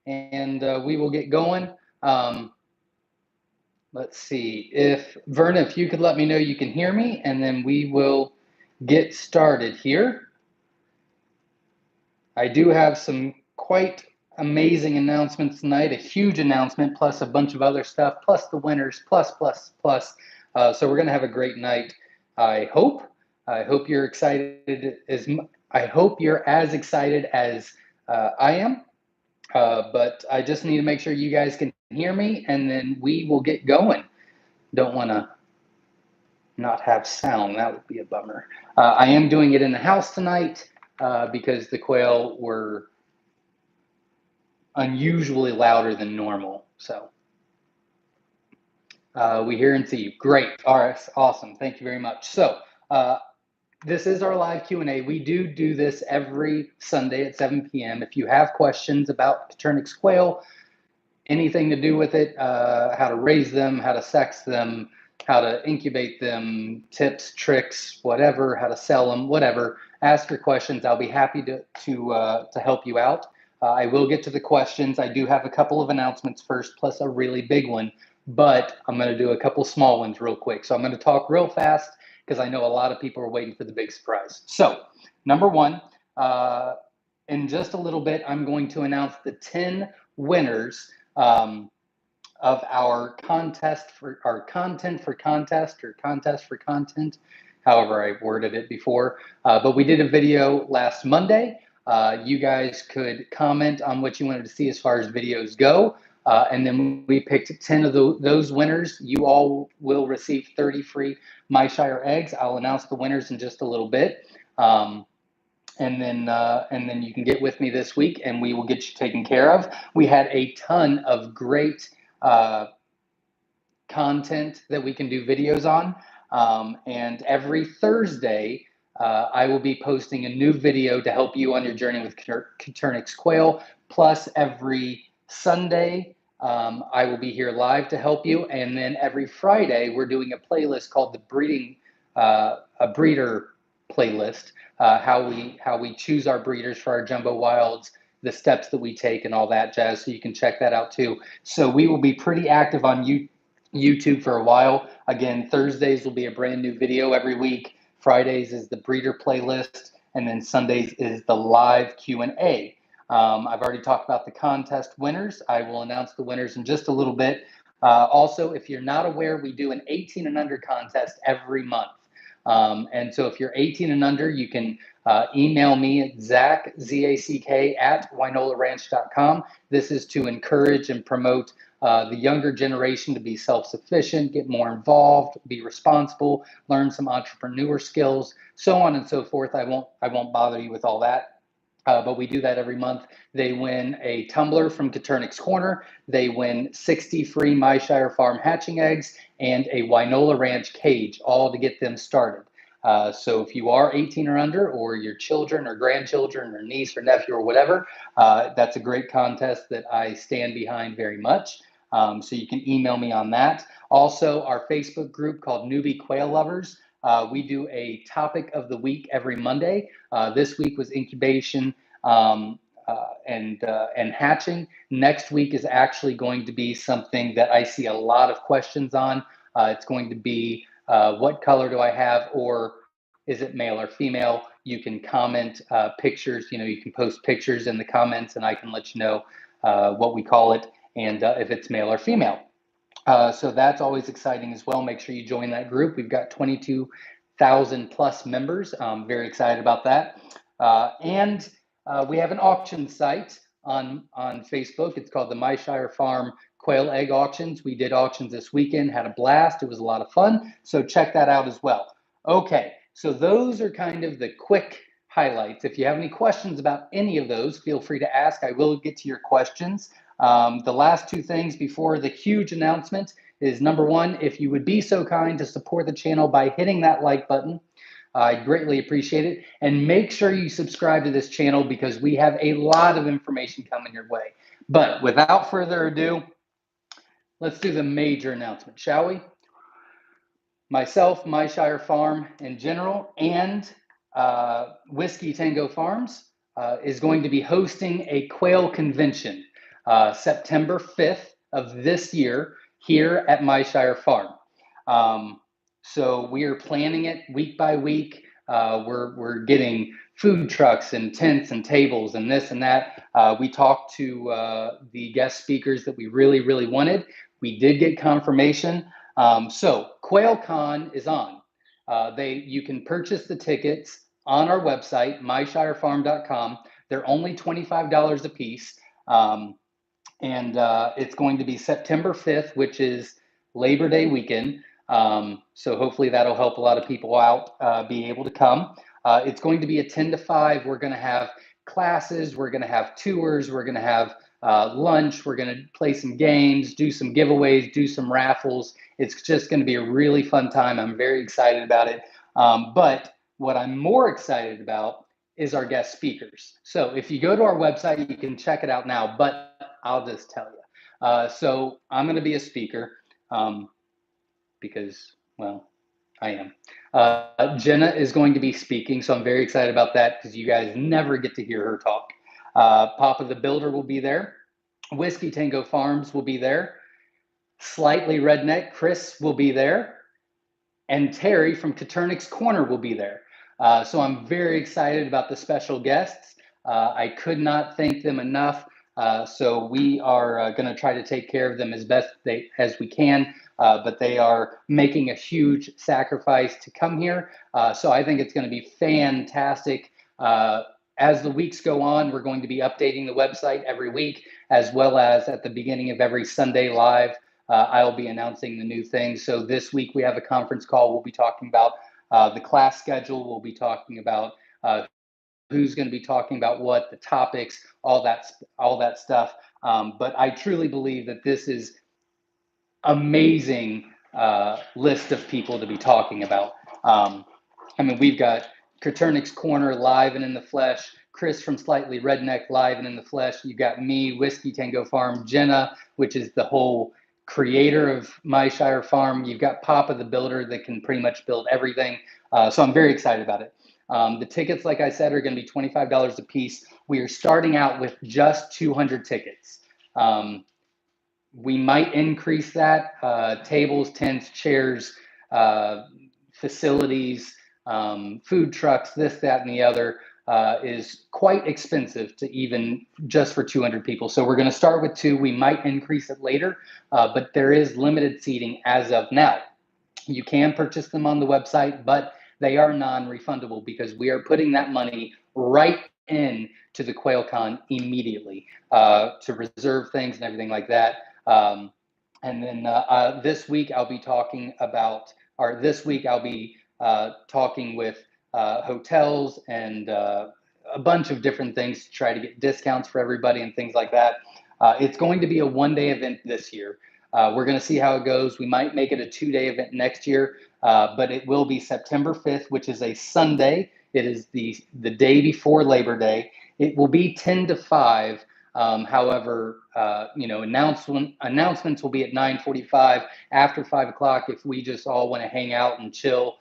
and we will get going. Let's see if Verna, if you could let me know you can hear me, and then we will get started here. I do have some quite amazing announcements tonight, a huge announcement, plus a bunch of other stuff, plus the winners, plus. So we're going to have a great night. I hope you're excited. I hope you're as excited as I am. But I just need to make sure you guys can hear me, and then we will get going. Don't want to not have sound. That would be a bummer. I am doing it in the house tonight because the quail were unusually louder than normal. So we hear and see you. Great. All right. Awesome. Thank you very much. So this is our live Q&A. We do this every Sunday at 7 p.m. If you have questions about Coturnix quail, anything to do with it, how to raise them, how to sex them, how to incubate them, tips, tricks, whatever, how to sell them, whatever, ask your questions. I'll be happy to help you out. I will get to the questions. I do have a couple of announcements first, plus a really big one, but I'm going to do a couple small ones real quick. So I'm going to talk real fast because I know a lot of people are waiting for the big surprise. So number one, in just a little bit, I'm going to announce the 10 winners of our contest for our content for contest or contest for content, however I worded it before. But we did a video last Monday. You guys could comment on what you wanted to see as far as videos go. And then we picked 10 of those winners. You all will receive 30 free Myshire eggs. I'll announce the winners in just a little bit. And then you can get with me this week and we will get you taken care of. We had a ton of great content that we can do videos on. And every Thursday, I will be posting a new video to help you on your journey with Coturnix quail. Plus every Sunday, I will be here live to help you. And then every Friday, we're doing a playlist called the a breeder playlist, how we choose our breeders for our jumbo wilds, the steps that we take and all that jazz. So you can check that out too. So we will be pretty active on YouTube for a while. Again, Thursdays will be a brand new video every week. Fridays is the breeder playlist. And then Sundays is the live Q&A. I've already talked about the contest winners. I will announce the winners in just a little bit. Also, if you're not aware, we do an 18 and under contest every month. And so if you're 18 and under, you can email me at Zack, Z-A-C-K, at WinolaRanch.com. This is to encourage and promote the younger generation to be self-sufficient, get more involved, be responsible, learn some entrepreneur skills, so on and so forth. I won't bother you with all that. But we do that every month. They win a tumbler from Coturnix Corner. They win 60 free Myshire Farm hatching eggs and a Winola Ranch cage, all to get them started. So if you are 18 or under, or your children or grandchildren or niece or nephew or whatever, that's a great contest that I stand behind very much. So you can email me on that. Also, our Facebook group called Newbie Quail Lovers. We do a topic of the week every Monday. This week was incubation and hatching. Next week is actually going to be something that I see a lot of questions on. It's going to be what color do I have, or is it male or female? You can comment pictures. You can post pictures in the comments, and I can let you know what we call it and if it's male or female. So that's always exciting as well. Make sure you join that group. We've got 22,000 plus members. I'm very excited about that. And we have an auction site on Facebook. It's called the Myshire Farm Quail Egg Auctions. We did auctions this weekend, had a blast. It was a lot of fun. So check that out as well. Okay, so those are kind of the quick highlights. If you have any questions about any of those, feel free to ask. I will get to your questions. The last two things before the huge announcement is, number one, if you would be so kind to support the channel by hitting that like button, I greatly appreciate it. And make sure you subscribe to this channel because we have a lot of information coming your way. But without further ado, let's do the major announcement, shall we? Myself, Myshire Farm in general, and Whiskey Tango Farms is going to be hosting a quail convention September 5th of this year here at Myshire Farm. So we are planning it week by week. We're getting food trucks and tents and tables and this and that. We talked to the guest speakers that we really wanted. We did get confirmation. So QuailCon is on. You can purchase the tickets on our website, myshirefarm.com. They're only $25 a piece. And it's going to be September 5th, which is Labor Day weekend. So hopefully that'll help a lot of people out be able to come. It's going to be a 10 to 5. We're going to have classes. We're going to have tours. We're going to have lunch. We're going to play some games, do some giveaways, do some raffles. It's just going to be a really fun time. I'm very excited about it. But what I'm more excited about is our guest speakers. So if you go to our website, you can check it out now, but I'll just tell you. So I'm going to be a speaker because, well, I am. Jenna is going to be speaking, so I'm very excited about that because you guys never get to hear her talk. Papa the Builder will be there. Whiskey Tango Farms will be there. Slightly Redneck Chris will be there. And Terry from Caternix Corner will be there. So I'm very excited about the special guests. I could not thank them enough. So we are going to try to take care of them as best as we can. But they are making a huge sacrifice to come here. So I think it's going to be fantastic. As the weeks go on, we're going to be updating the website every week, as well as at the beginning of every Sunday live. I'll be announcing the new things. So this week we have a conference call. We'll be talking about the class schedule. We'll be talking about who's going to be talking about what, the topics, all that stuff. But I truly believe that this is amazing list of people to be talking about. I mean, we've got Caternix Corner live and in the flesh, Chris from Slightly Redneck live and in the flesh. You got me, Whiskey Tango Farm, Jenna, which is the whole creator of Myshire Farm. You've got Papa the Builder that can pretty much build everything. So I'm very excited about it. The tickets, like I said, are going to be $25 a piece. We are starting out with just 200 tickets. We might increase that. Tables, tents, chairs, facilities, food trucks, this, that, and the other is quite expensive to even just for 200 people. So we're going to start with 2. We might increase it later, but there is limited seating as of now. You can purchase them on the website, but they are non-refundable because we are putting that money right in to the QuailCon immediately to reserve things and everything like that. And then this week I'll be talking about, or this week I'll be talking with hotels and a bunch of different things to try to get discounts for everybody and things like that. It's going to be a one-day event this year. We're going to see how it goes. We might make it a 2-day event next year, but it will be September 5th, which is a Sunday. It is the day before Labor Day. It will be 10 to 5. However, announcements will be at 9:45 after 5 o'clock. If we just all want to hang out and chill,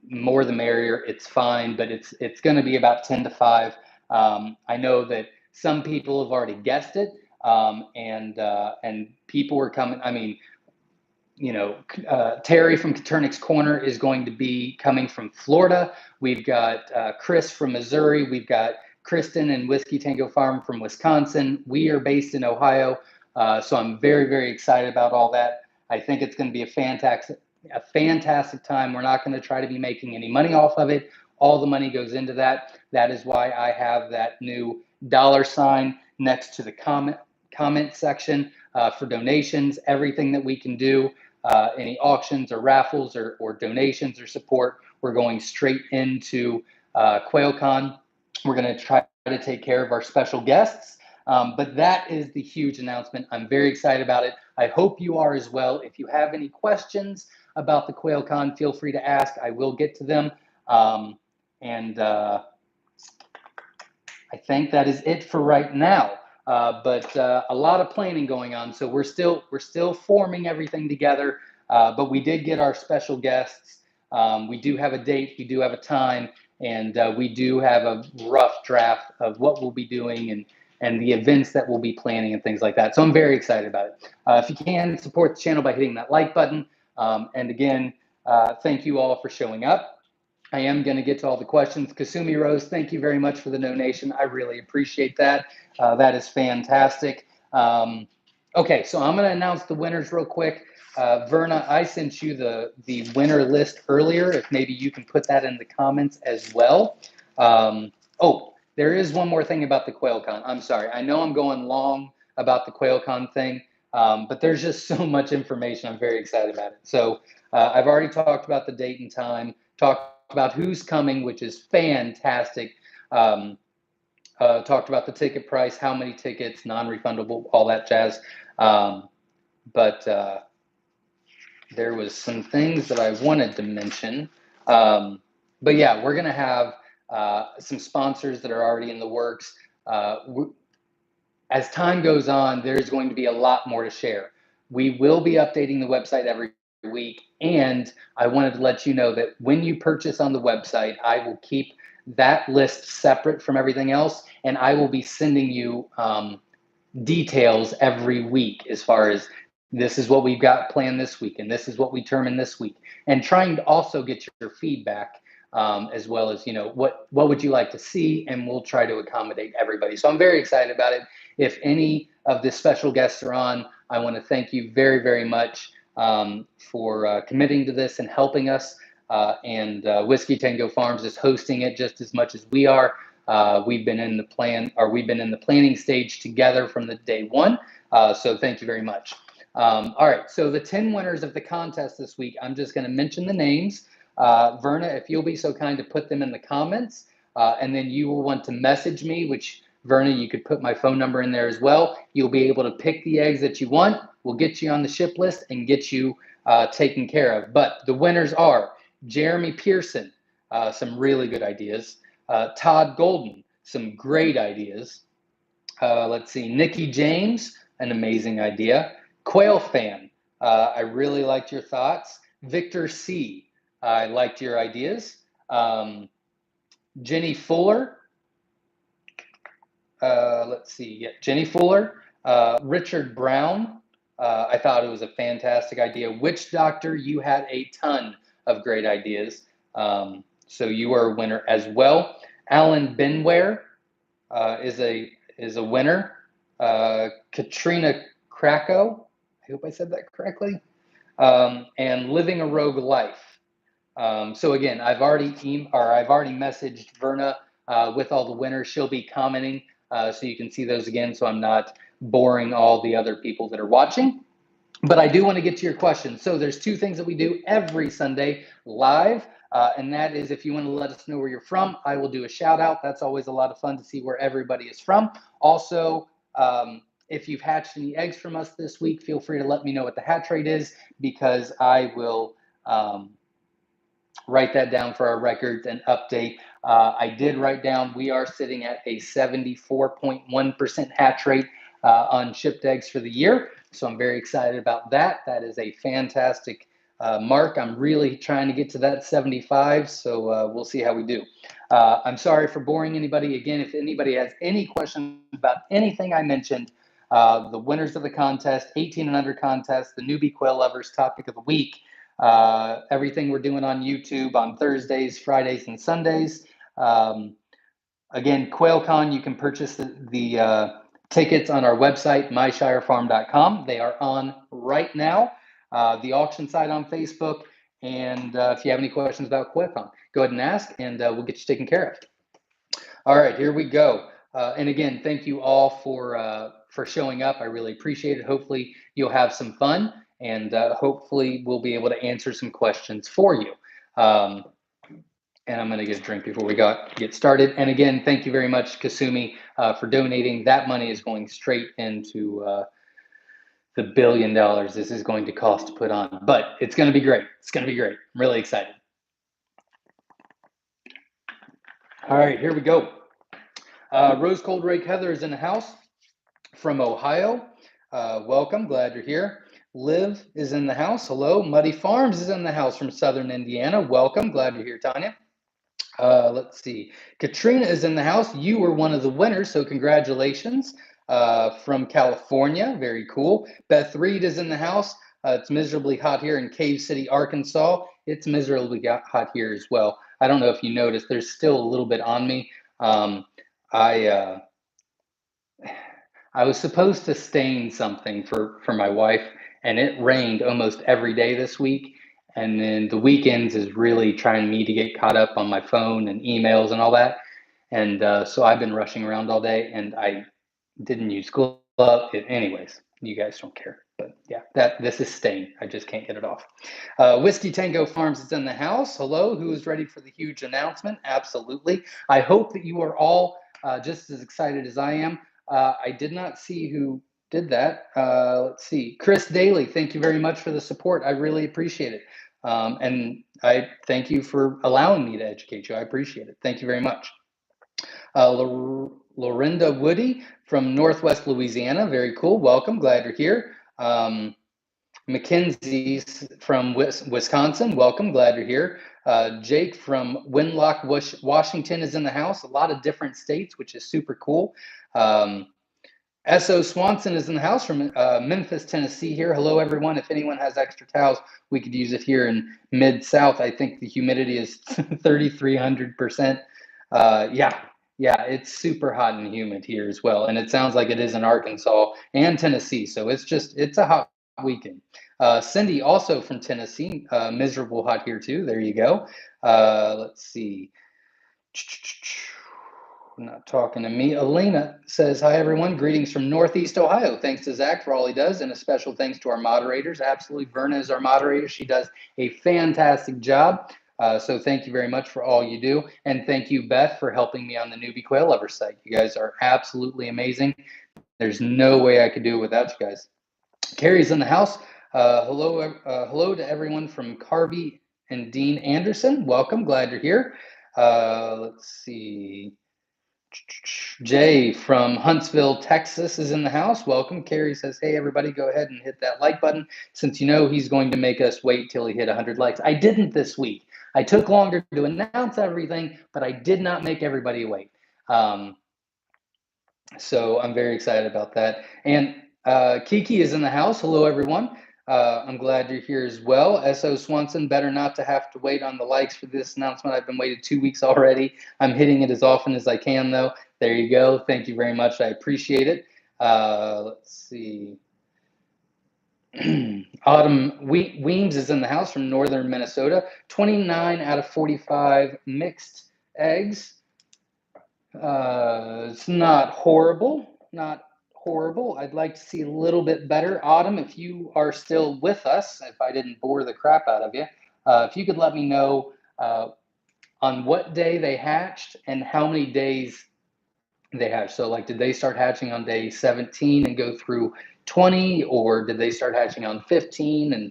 more the merrier. It's fine, but it's going to be about 10 to 5. I know that some people have already guessed it, and people are coming. I mean, Terry from Caternix Corner is going to be coming from Florida. We've got Chris from Missouri. We've got Kristen and Whiskey Tango Farm from Wisconsin. We are based in Ohio, so I'm very, very excited about all that. I think it's going to be a fantastic time. We're not going to try to be making any money off of it. All the money goes into that. That is why I have that new $ next to the comment section for donations. Everything that we can do, any auctions or raffles or donations or support, we're going straight into QuailCon. We're going to try to take care of our special guests. But that is the huge announcement. I'm very excited about it. I hope you are as well. If you have any questions about the QuailCon, feel free to ask. I will get to them. I think that is it for right now. But a lot of planning going on. So we're still forming everything together. But we did get our special guests. We do have a date. We do have a time. And we do have a rough draft of what we'll be doing and the events that we'll be planning and things like that. So I'm very excited about it. If you can, support the channel by hitting that like button. And again, thank you all for showing up. I am going to get to all the questions. Kasumi Rose, thank you very much for the donation. I really appreciate that. That is fantastic. Okay, so I'm going to announce the winners real quick. Verna, I sent you the winner list earlier. If maybe you can put that in the comments as well. Oh, there is one more thing about the QuailCon. I'm sorry. I know I'm going long about the QuailCon thing, but there's just so much information. I'm very excited about it. So I've already talked about the date and time, talked about who's coming, which is fantastic. Talked about the ticket price, how many tickets, non-refundable, all that jazz. But there was some things that I wanted to mention. But yeah, we're going to have some sponsors that are already in the works. As time goes on, there's going to be a lot more to share. We will be updating the website every week. And I wanted to let you know that when you purchase on the website, I will keep that list separate from everything else. And I will be sending you details every week as far as this is what we've got planned this week, and this is what we determined this week, and trying to also get your feedback as well as, you know, what would you like to see, and we'll try to accommodate everybody. So I'm very excited about it. If any of the special guests are on, I want to thank you very, very much for committing to this and helping us. And Whiskey Tango Farms is hosting it just as much as we are. We've been in the planning stage together from the day one. So thank you very much. All right, so the 10 winners of the contest this week, I'm just going to mention the names. Verna, if you'll be so kind to put them in the comments, and then you will want to message me, which Verna, you could put my phone number in there as well. You'll be able to pick the eggs that you want. We'll get you on the ship list and get you taken care of. But the winners are Jeremy Pearson, some really good ideas. Todd Golden, some great ideas. Let's see, Nikki James, an amazing idea. Quail Fan, I really liked your thoughts. Victor C, I liked your ideas. Jenny Fuller, let's see, yeah, Jenny Fuller. Richard Brown, I thought it was a fantastic idea. Witch Doctor, you had a ton of great ideas. So you are a winner as well. Alan Benware is a winner. Katrina Krakow, I hope I said that correctly. And Living a Rogue Life. So again, I've already messaged Verna with all the winners. She'll be commenting, so you can see those again. So I'm not boring all the other people that are watching. But I do want to get to your questions. So there's two things that we do every Sunday live, and that is if you want to let us know where you're from, I will do a shout out. That's always a lot of fun to see where everybody is from. Also, if you've hatched any eggs from us this week, feel free to let me know what the hatch rate is, because I will write that down for our records and update. I did write down we are sitting at a 74.1% hatch rate on shipped eggs for the year. So I'm very excited about that. That is a fantastic mark. I'm really trying to get to that 75. So we'll see how we do. I'm sorry for boring anybody. Again, if anybody has any questions about anything I mentioned, the winners of the contest, 18 and under contest, the newbie quail lovers topic of the week, everything we're doing on YouTube on Thursdays, Fridays, and Sundays. Again, QuailCon, you can purchase the tickets on our website, myshirefarm.com. They are on right now. The auction site on Facebook. And if you have any questions about QuailCon, go ahead and ask, and we'll get you taken care of. All right, here we go. And again, thank you all for showing up. I really appreciate it. Hopefully you'll have some fun, and hopefully we'll be able to answer some questions for you. And I'm going to get a drink before we get started. And again, thank you very much, Kasumi, for donating. That money is going straight into the $1 billion this is going to cost to put on. But it's going to be great. It's going to be great. I'm really excited. All right, here we go. Rose Cold Rake Heather is in the house from Ohio. Welcome, glad you're here. Liv is in the house. Hello. Muddy Farms is in the house from Southern Indiana. Welcome, glad you're here, Tanya. Let's see. Katrina is in the house. You were one of the winners, so congratulations. From California, very cool. Beth Reed is in the house. It's miserably hot here in Cave City, Arkansas. It's miserably hot here as well. I don't know if you noticed, there's still a little bit on me. I I was supposed to stain something for my wife, and it rained almost every day this week. And then the weekends is really trying me to get caught up on my phone and emails and all that. And so I've been rushing around all day, and I didn't use gloves. Anyways, you guys don't care, but yeah, this is stain. I just can't get it off. Whiskey Tango Farms is in the house. Hello, who is ready for the huge announcement? Absolutely. I hope that you are all just as excited as I am. I did not see who did that. Let's see. Chris Daly, thank you very much for the support. I really appreciate it. And I thank you for allowing me to educate you. I appreciate it. Thank you very much. Lorinda Woody from Northwest Louisiana. Very cool. Welcome. Glad you're here. Mackenzie from Wisconsin. Welcome. Glad you're here. Jake from Winlock, Washington is in the house. A lot of different states, which is super cool. S.O. Swanson is in the house from Memphis, Tennessee here. Hello, everyone. If anyone has extra towels, we could use it here in Mid-South. I think the humidity is 3,300%. Yeah, it's super hot and humid here as well. And it sounds like it is in Arkansas and Tennessee. So it's a hot weekend. Cindy, also from Tennessee, miserable hot here too. There you go. Let's see. Not talking to me. Elena says, hi, everyone. Greetings from Northeast Ohio. Thanks to Zach for all he does, and a special thanks to our moderators. Absolutely. Verna is our moderator. She does a fantastic job. So thank you very much for all you do. And thank you, Beth, for helping me on the Newbie Quail Lover site. You guys are absolutely amazing. There's no way I could do it without you guys. Carrie's in the house. Hello to everyone from Carvey and Dean Anderson. Welcome. Glad you're here. Let's see. Jay from Huntsville, Texas is in the house. Welcome. Carrie says, hey, everybody, go ahead and hit that like button since you know he's going to make us wait till he hit 100 likes. I didn't this week. I took longer to announce everything, but I did not make everybody wait. So I'm very excited about that. And Kiki is in the house. Hello, everyone. I'm glad you're here as well. S.O. Swanson, better not to have to wait on the likes for this announcement. I've been waiting 2 weeks already. I'm hitting it as often as I can, though. There you go. Thank you very much. I appreciate it. Let's see. Autumn Weems is in the house from northern Minnesota. 29 out of 45 mixed eggs. It's not horrible. Not horrible. I'd like to see a little bit better. Autumn, if you are still with us, if I didn't bore the crap out of you, if you could let me know on what day they hatched and how many days they hatched. So like, did they start hatching on day 17 and go through 20, or did they start hatching on 15 and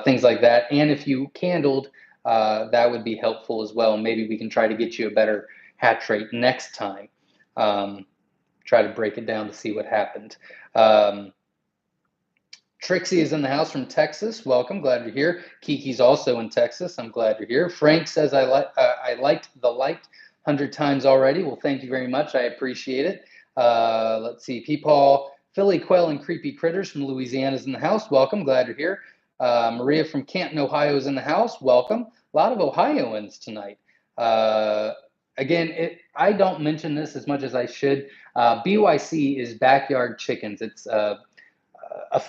things like that? And if you candled, that would be helpful as well. Maybe we can try to get you a better hatch rate next time. Try to break it down to see what happened. Trixie is in the house from Texas. Welcome, glad you're here. Kiki's also in Texas. I'm glad you're here. Frank says I liked the liked 100 times already. Well, thank you very much. I appreciate it. Let's see. Peepaw, Philly Quail and Creepy Critters from Louisiana is in the house. Welcome, glad you're here. Maria from Canton, Ohio is in the house. Welcome. A lot of Ohioans tonight. Again, I don't mention this as much as I should. BYC is Backyard Chickens. It's a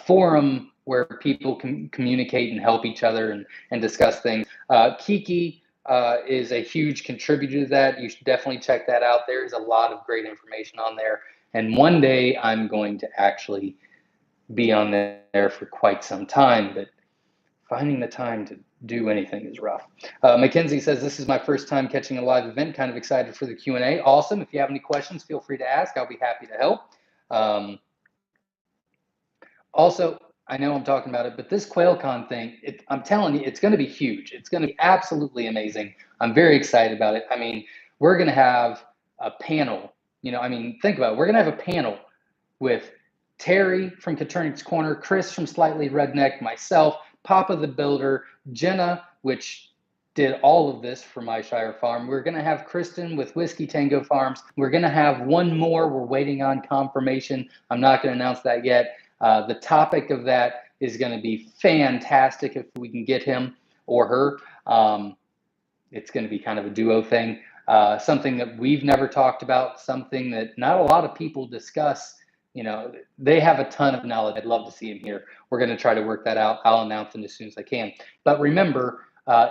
forum where people can communicate and help each other and discuss things. Kiki is a huge contributor to that. You should definitely check that out. There's a lot of great information on there. And one day I'm going to actually be on there for quite some time, but finding the time to do anything is rough. Mackenzie says, this is my first time catching a live event. Kind of excited for the Q&A. Awesome. If you have any questions, feel free to ask. I'll be happy to help. Also, I know I'm talking about it, but this QuailCon thing, I'm telling you, it's going to be huge. It's going to be absolutely amazing. I'm very excited about it. I mean, we're going to have a panel. Think about it. We're going to have a panel with Terry from Katurnik's Corner, Chris from Slightly Redneck, myself, Papa the Builder, Jenna, which did all of this for Myshire Farm. We're going to have Kristen with Whiskey Tango Farms. We're going to have one more. We're waiting on confirmation. I'm not going to announce that yet. The topic of that is going to be fantastic if we can get him or her. It's going to be kind of a duo thing, something that we've never talked about, something that not a lot of people discuss. You know, they have a ton of knowledge. I'd love to see him here. We're going to try to work that out. I'll announce it as soon as I can. But remember,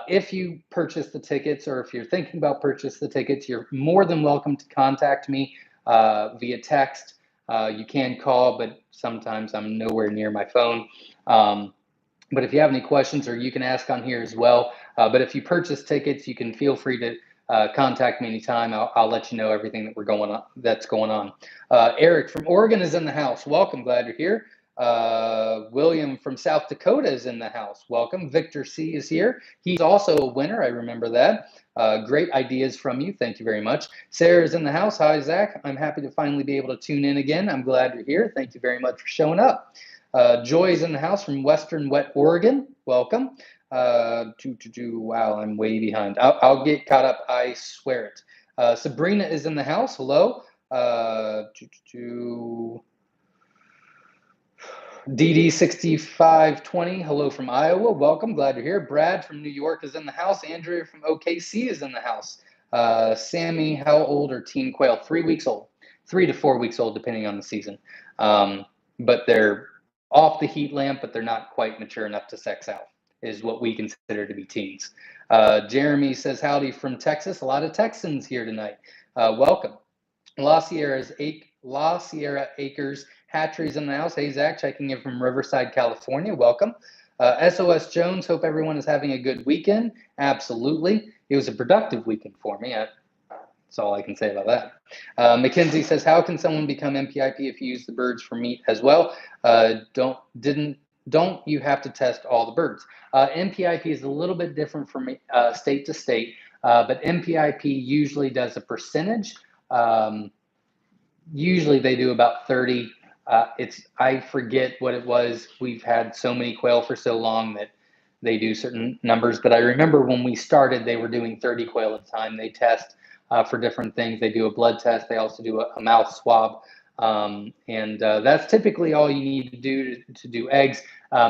if you purchase the tickets, or if you're thinking about purchase the tickets, you're more than welcome to contact me via text. You can call, but sometimes I'm nowhere near my phone. But if you have any questions, or you can ask on here as well. But if you purchase tickets, you can feel free to contact me anytime. I'll let you know everything that's going on. Eric from Oregon is in the house. Welcome, glad you're here. William from South Dakota is in the house. Welcome. Victor C is here. He's also a winner. I remember that. Great ideas from you. Thank you very much. Sarah is in the house. Hi, Zach. I'm happy to finally be able to tune in again. I'm glad you're here. Thank you very much for showing up. Joy is in the house from Western Wet, Oregon. Welcome. Wow, I'm way behind. I'll get caught up. I swear it. Sabrina is in the house. Hello. DD6520. Hello from Iowa. Welcome. Glad you're here. Brad from New York is in the house. Andrea from OKC is in the house. Sammy, how old are teen quail? 3 weeks old. 3 to 4 weeks old, depending on the season. But they're off the heat lamp, but they're not quite mature enough to sex out, is what we consider to be teens. Jeremy says, howdy from Texas. A lot of Texans here tonight. Welcome. La Sierra Acres Hatcheries in the house. Hey, Zach, checking in from Riverside, California. Welcome. SOS Jones, hope everyone is having a good weekend. Absolutely. It was a productive weekend for me. That's all I can say about that. Mackenzie says, how can someone become MPIP if you use the birds for meat as well? Don't you have to test all the birds? MPIP is a little bit different from state to state, but MPIP usually does a percentage. Usually they do about 30. I forget what it was. We've had so many quail for so long that they do certain numbers, but I remember when we started, they were doing 30 quail at a time. They test for different things. They do a blood test. They also do a mouth swab. And that's typically all you need to do to do eggs.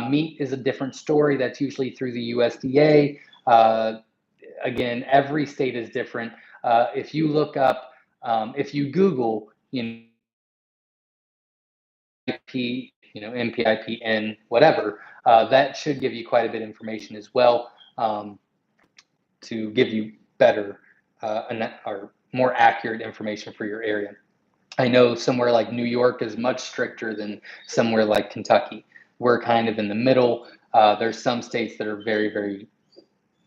Meat is a different story. That's usually through the USDA. Again, every state is different. If you look up, if you Google, MPIPN, whatever, that should give you quite a bit of information as well, to give you better or more accurate information for your area. I know somewhere like New York is much stricter than somewhere like Kentucky. We're kind of in the middle. There's some states that are very, very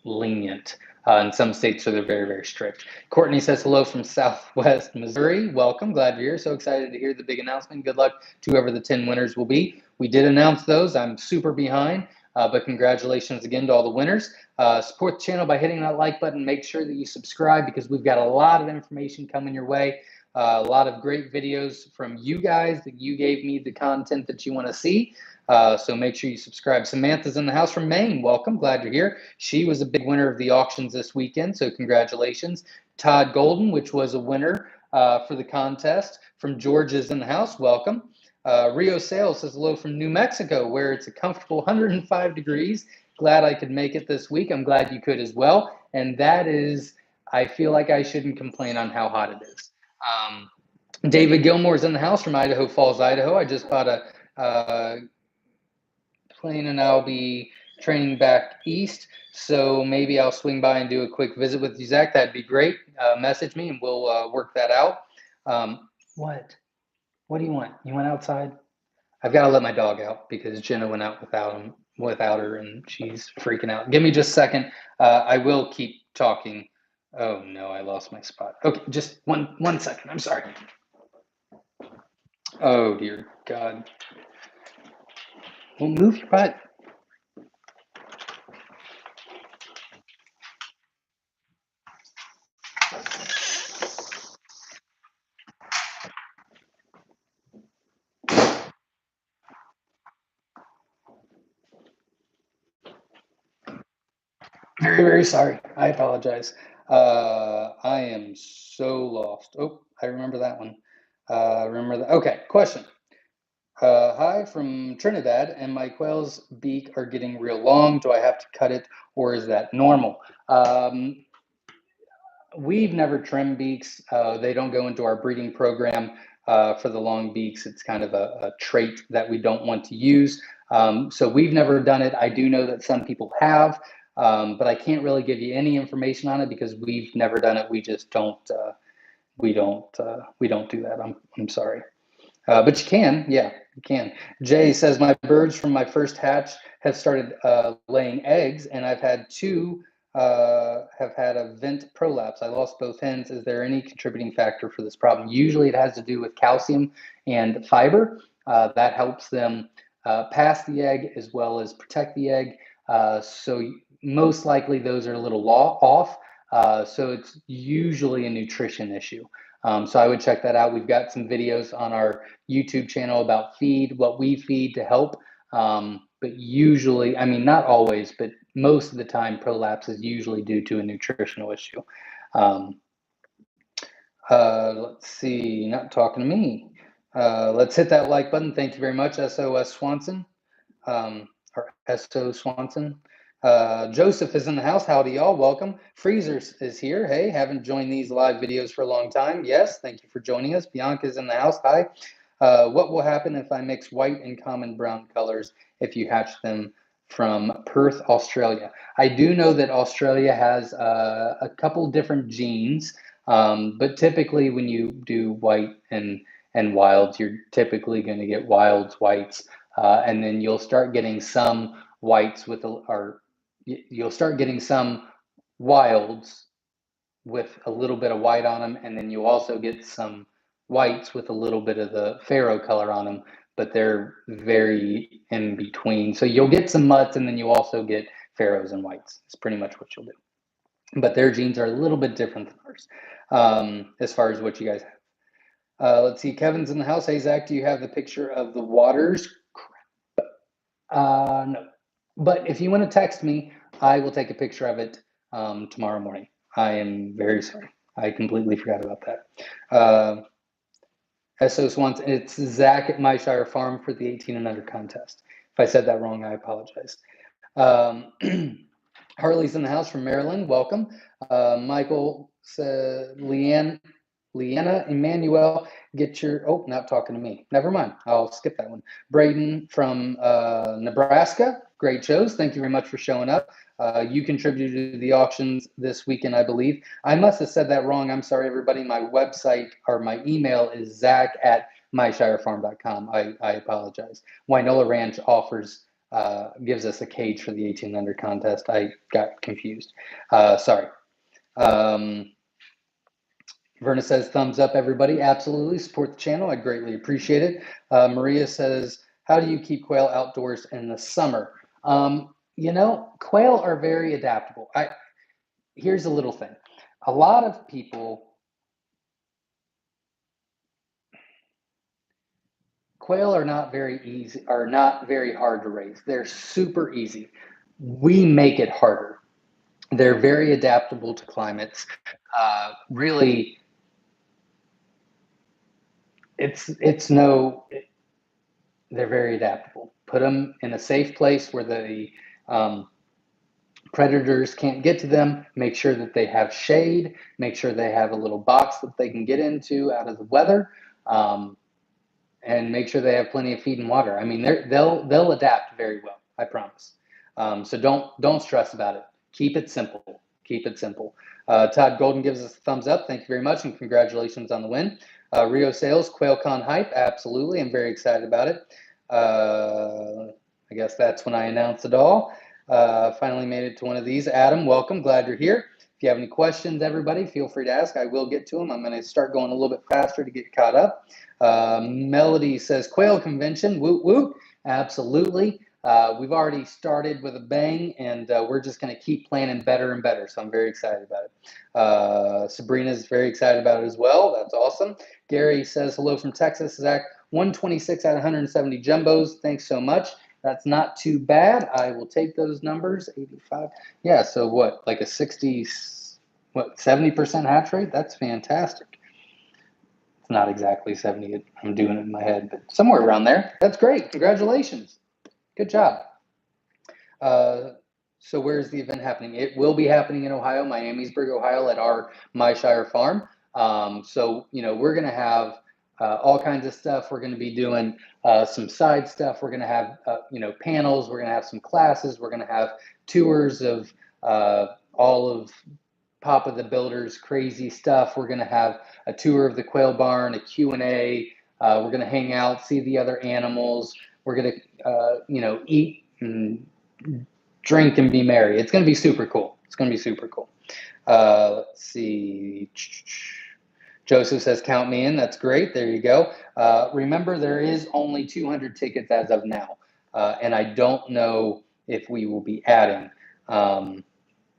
lenient. In some states, so they're very, very strict. Courtney says hello from Southwest Missouri. Welcome. Glad you're here. So excited to hear the big announcement. Good luck to whoever the 10 winners will be. We did announce those. I'm super behind, but congratulations again to all the winners. Support the channel by hitting that like button. Make sure that you subscribe, because we've got a lot of information coming your way. A lot of great videos from you guys that you gave me the content that you want to see. So make sure you subscribe. Samantha's in the house from Maine. Welcome. Glad you're here. She was a big winner of the auctions this weekend, so congratulations. Todd Golden, which was a winner for the contest from Georgia's in the house. Welcome. Rio Sales says hello from New Mexico, where it's a comfortable 105 degrees. Glad I could make it this week. I'm glad you could as well. And that is, I feel like I shouldn't complain on how hot it is. David Gilmore's in the house from Idaho Falls, Idaho. I just bought a plane, and I'll be training back east, so maybe I'll swing by and do a quick visit with you, Zach. That'd be great. Message me and we'll work that out. What do you want? You went outside? I've got to let my dog out because Jenna went out without her, and she's freaking out. Give me just a second. I will keep talking. Oh no, I lost my spot. Okay, just one second. I'm sorry. Oh dear God. Well, move your butt. Very, very sorry. I apologize. I am so lost. Oh, I remember that one. Remember that. Okay, question. Hi from Trinidad, and my quail's beak are getting real long. Do I have to cut it, or is that normal? We've never trimmed beaks. They don't go into our breeding program for the long beaks. It's kind of a trait that we don't want to use. So we've never done it. I do know that some people have, but I can't really give you any information on it because we've never done it. We just don't. We don't do that. I'm sorry. But you can, yeah, you can. Jay says, my birds from my first hatch have started laying eggs, and I've had two have had a vent prolapse. I lost both hens. Is there any contributing factor for this problem? Usually it has to do with calcium and fiber. That helps them pass the egg as well as protect the egg. So most likely those are a little off. So it's usually a nutrition issue. So I would check that out. We've got some videos on our YouTube channel about feed, what we feed to help. But usually, I mean, not always, but most of the time, prolapse is usually due to a nutritional issue. Let's see, not talking to me. Let's hit that like button. Thank you very much, SOS Swanson, or SO Swanson. Joseph is in the house. Howdy, y'all. Welcome. Freezer is here. Hey, haven't joined these live videos for a long time. Yes, thank you for joining us. Bianca's in the house. Hi. What will happen if I mix white and common brown colors if you hatch them from Perth, Australia? I do know that Australia has a couple different genes, but typically when you do white and wilds, you're typically going to get wilds, whites, and then you'll start getting some whites with, or you'll start getting some wilds with a little bit of white on them, and then you also get some whites with a little bit of the pharaoh color on them, but they're very in between. So you'll get some mutts, and then you also get pharaohs and whites. It's pretty much what you'll do. But their genes are a little bit different than ours, as far as what you guys have. Let's see, Kevin's in the house. Hey, Zach, do you have the picture of the waters? No. But if you want to text me, I will take a picture of it tomorrow morning. I am very sorry. I completely forgot about that. SO Swans, it's Zach at Myshire Farm for the 18 and under contest. If I said that wrong, I apologize. Harley's in the house from Maryland. Welcome. Michael said, Leanna Emmanuel, get your, oh, not talking to me. Never mind. I'll skip that one. Braden from Nebraska. Great shows. Thank you very much for showing up. You contributed to the auctions this weekend, I believe. I must have said that wrong. I'm sorry, everybody. My website or my email is zach@myshirefarm.com. I apologize. Wynola Ranch offers, gives us a cage for the 18 under contest. I got confused. Sorry. Verna says, thumbs up, everybody. Absolutely. Support the channel. I greatly appreciate it. Maria says, how do you keep quail outdoors in the summer? You know, quail are very adaptable. Here's a little thing. A lot of people, quail are not very easy, are not very hard to raise. They're super easy. We make it harder. They're very adaptable to climates. Really, they're very adaptable. Put them in a safe place where the predators can't get to them. Make sure that they have shade. Make sure they have a little box that they can get into out of the weather, and make sure they have plenty of feed and water. I mean, they'll adapt very well. I promise. So don't stress about it. Keep it simple. Keep it simple. Todd Golden gives us a thumbs up. Thank you very much, and congratulations on the win. Rio Sales, QuailCon hype. Absolutely. I'm very excited about it. I guess that's when I announced it all. Finally made it to one of these. Adam, welcome. Glad you're here. If you have any questions, everybody, feel free to ask. I will get to them. I'm going to start going a little bit faster to get caught up. Melody says, quail convention, woot woot. Absolutely. We've already started with a bang, and we're just going to keep planning better and better. So I'm very excited about it. Sabrina's very excited about it as well. That's awesome. Gary says, hello from Texas. Zach, 126 out of 170 jumbos. Thanks so much. That's not too bad. I will take those numbers. 85. Yeah. So what? Like a 70% hatch rate? That's fantastic. It's not exactly 70. I'm doing it in my head, but somewhere around there. That's great. Congratulations. Good job. So where's the event happening? It will be happening in Ohio, Miamisburg, Ohio, at our Myshire farm. So, we're going to have all kinds of stuff. We're going to be doing some side stuff. We're going to have, panels. We're going to have some classes. We're going to have tours of all of Papa the Builder's crazy stuff. We're going to have a tour of the quail barn, a Q&A. We're going to hang out, see the other animals. We're going to, eat and drink and be merry. It's going to be super cool. It's going to be super cool. Let's see. Joseph says, count me in. That's great. There you go. Remember, there is only 200 tickets as of now. And I don't know if we will be adding.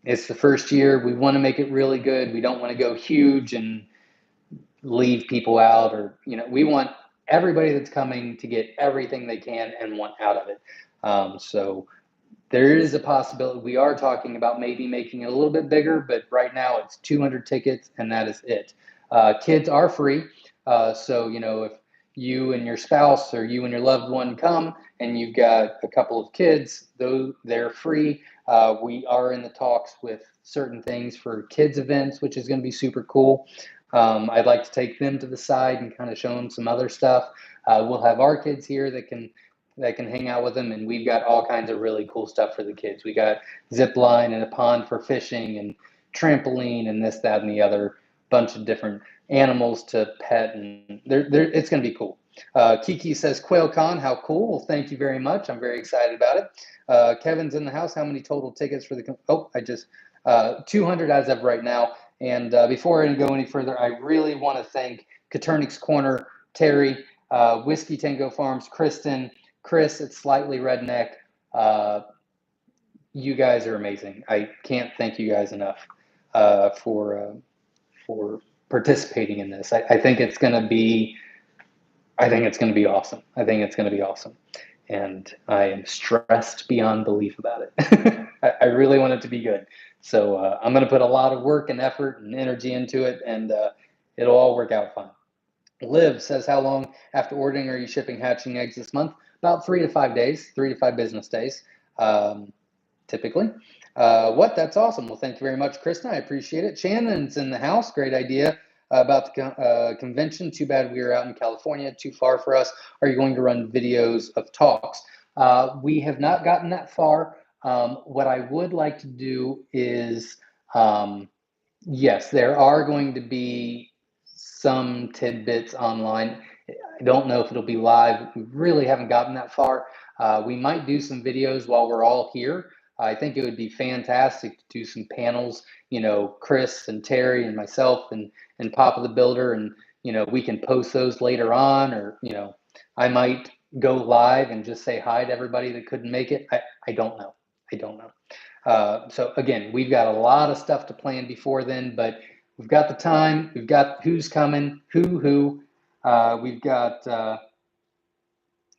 It's the first year. We want to make it really good. We don't want to go huge and leave people out, or, we want everybody that's coming to get everything they can and want out of it. So there is a possibility. We are talking about maybe making it a little bit bigger, but right now it's 200 tickets and that is it. Kids are free. So, if you and your spouse or you and your loved one come and you've got a couple of kids, though they're free. We are in the talks with certain things for kids events, which is going to be super cool. I'd like to take them to the side and kind of show them some other stuff. We'll have our kids here that can hang out with them, and we've got all kinds of really cool stuff for the kids. We got zip line and a pond for fishing and trampoline and this, that, and the other bunch of different animals to pet, and it's going to be cool. Kiki says, QuailCon, how cool. Well, thank you very much. I'm very excited about it. Kevin's in the house. How many total tickets for the 200 as of right now. And before I go any further, I really want to thank Katernik's Corner, Terry, Whiskey Tango Farms, Kristen, Chris at Slightly Redneck. You guys are amazing. I can't thank you guys enough for participating in this. I think it's going to be awesome. I think it's going to be awesome. And I am stressed beyond belief about it. I really want it to be good. So I'm going to put a lot of work and effort and energy into it, and it'll all work out fine. Liv says, how long after ordering are you shipping hatching eggs this month? About 3 to 5 days, 3 to 5 business days, typically. That's awesome. Well, thank you very much, Kristen. I appreciate it. Shannon's in the house. Great idea about the convention. Too bad we are out in California, too far for us. Are you going to run videos of talks? We have not gotten that far. What I would like to do is, yes, there are going to be some tidbits online. I don't know if it'll be live. We really haven't gotten that far. We might do some videos while we're all here. I think it would be fantastic to do some panels, Chris and Terry and myself and Papa the Builder, and, we can post those later on, or, I might go live and just say hi to everybody that couldn't make it. I don't know. So again, we've got a lot of stuff to plan before then, but we've got the time, we've got who's coming, who, we've got,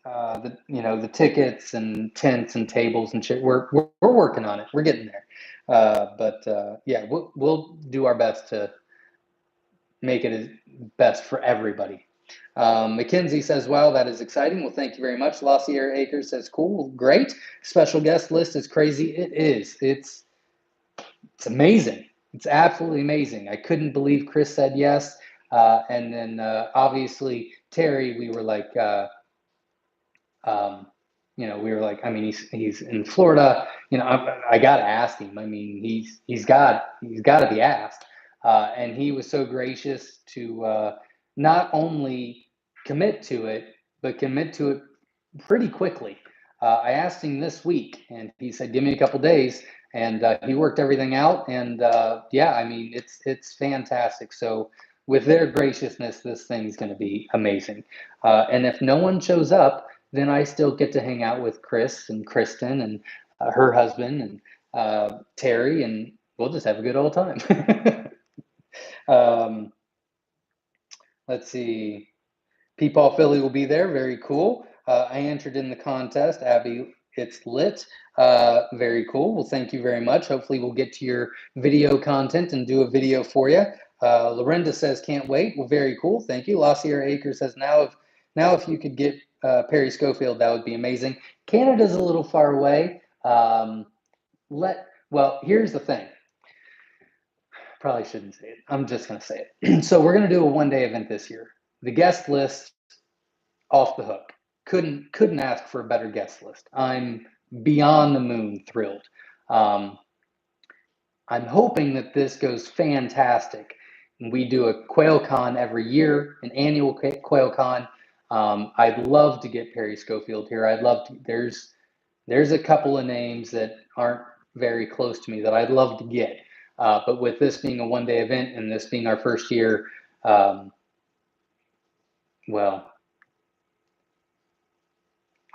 the tickets and tents and tables and shit. We're working on it. We're getting there. Yeah, we'll do our best to make it as best for everybody. Mackenzie says, wow, that is exciting. Well, thank you very much. La Sierra Acres says, cool, great. Special guest list is crazy. It is. It's amazing. It's absolutely amazing. I couldn't believe Chris said yes. And then obviously Terry, we were like, I mean, he's in Florida. I got to ask him. I mean, he's got to be asked. And he was so gracious to not only commit to it, but commit to it pretty quickly. I asked him this week, and he said, "Give me a couple days," and he worked everything out. And yeah, I mean, it's fantastic. So with their graciousness, this thing's going to be amazing. And if no one shows up, then I still get to hang out with Chris and Kristen and her husband and Terry, and we'll just have a good old time. Let's see. Peepaw Philly will be there. Very cool. I entered in the contest. Abby, it's lit. Very cool. Well, thank you very much. Hopefully we'll get to your video content and do a video for you. Lorinda says, can't wait. Well, very cool. Thank you. La Sierra Acre says, now if you could get Perry Schofield, that would be amazing. Canada's a little far away. Well, here's the thing. Probably shouldn't say it. I'm just going to say it. So we're going to do a one-day event this year. The guest list, off the hook. Couldn't ask for a better guest list. I'm beyond the moon thrilled. I'm hoping that this goes fantastic. We do a Quail Con every year, an annual Quail Con. I'd love to get Perry Schofield here. I'd love to. There's a couple of names that aren't very close to me that I'd love to get. But with this being a one-day event and this being our first year, well,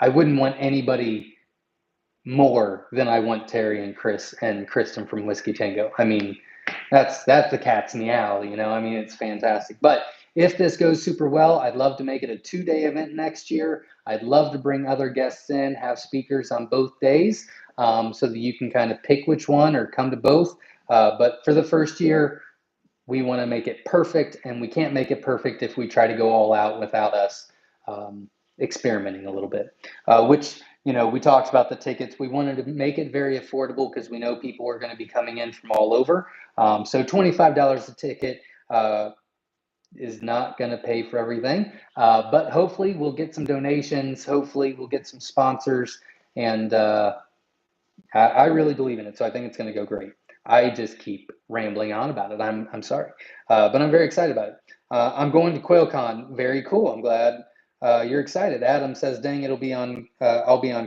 I wouldn't want anybody more than I want Terry and Chris and Kristen from Whiskey Tango. I mean, that's the cat's meow, you know. I mean, it's fantastic. But if this goes super well, I'd love to make it a 2-day event next year. I'd love to bring other guests in, have speakers on both days, so that you can kind of pick which one or come to both. But for the first year, we want to make it perfect, and we can't make it perfect if we try to go all out without us experimenting a little bit, which, you know, we talked about the tickets. We wanted to make it very affordable because we know people are going to be coming in from all over. So $25 a ticket is not going to pay for everything, but hopefully we'll get some donations. Hopefully we'll get some sponsors, and I really believe in it. So I think it's going to go great. I just keep rambling on about it. I'm sorry, but I'm very excited about it. I'm going to QuailCon. Very cool. I'm glad you're excited. Adam says, "Dang, I'll be on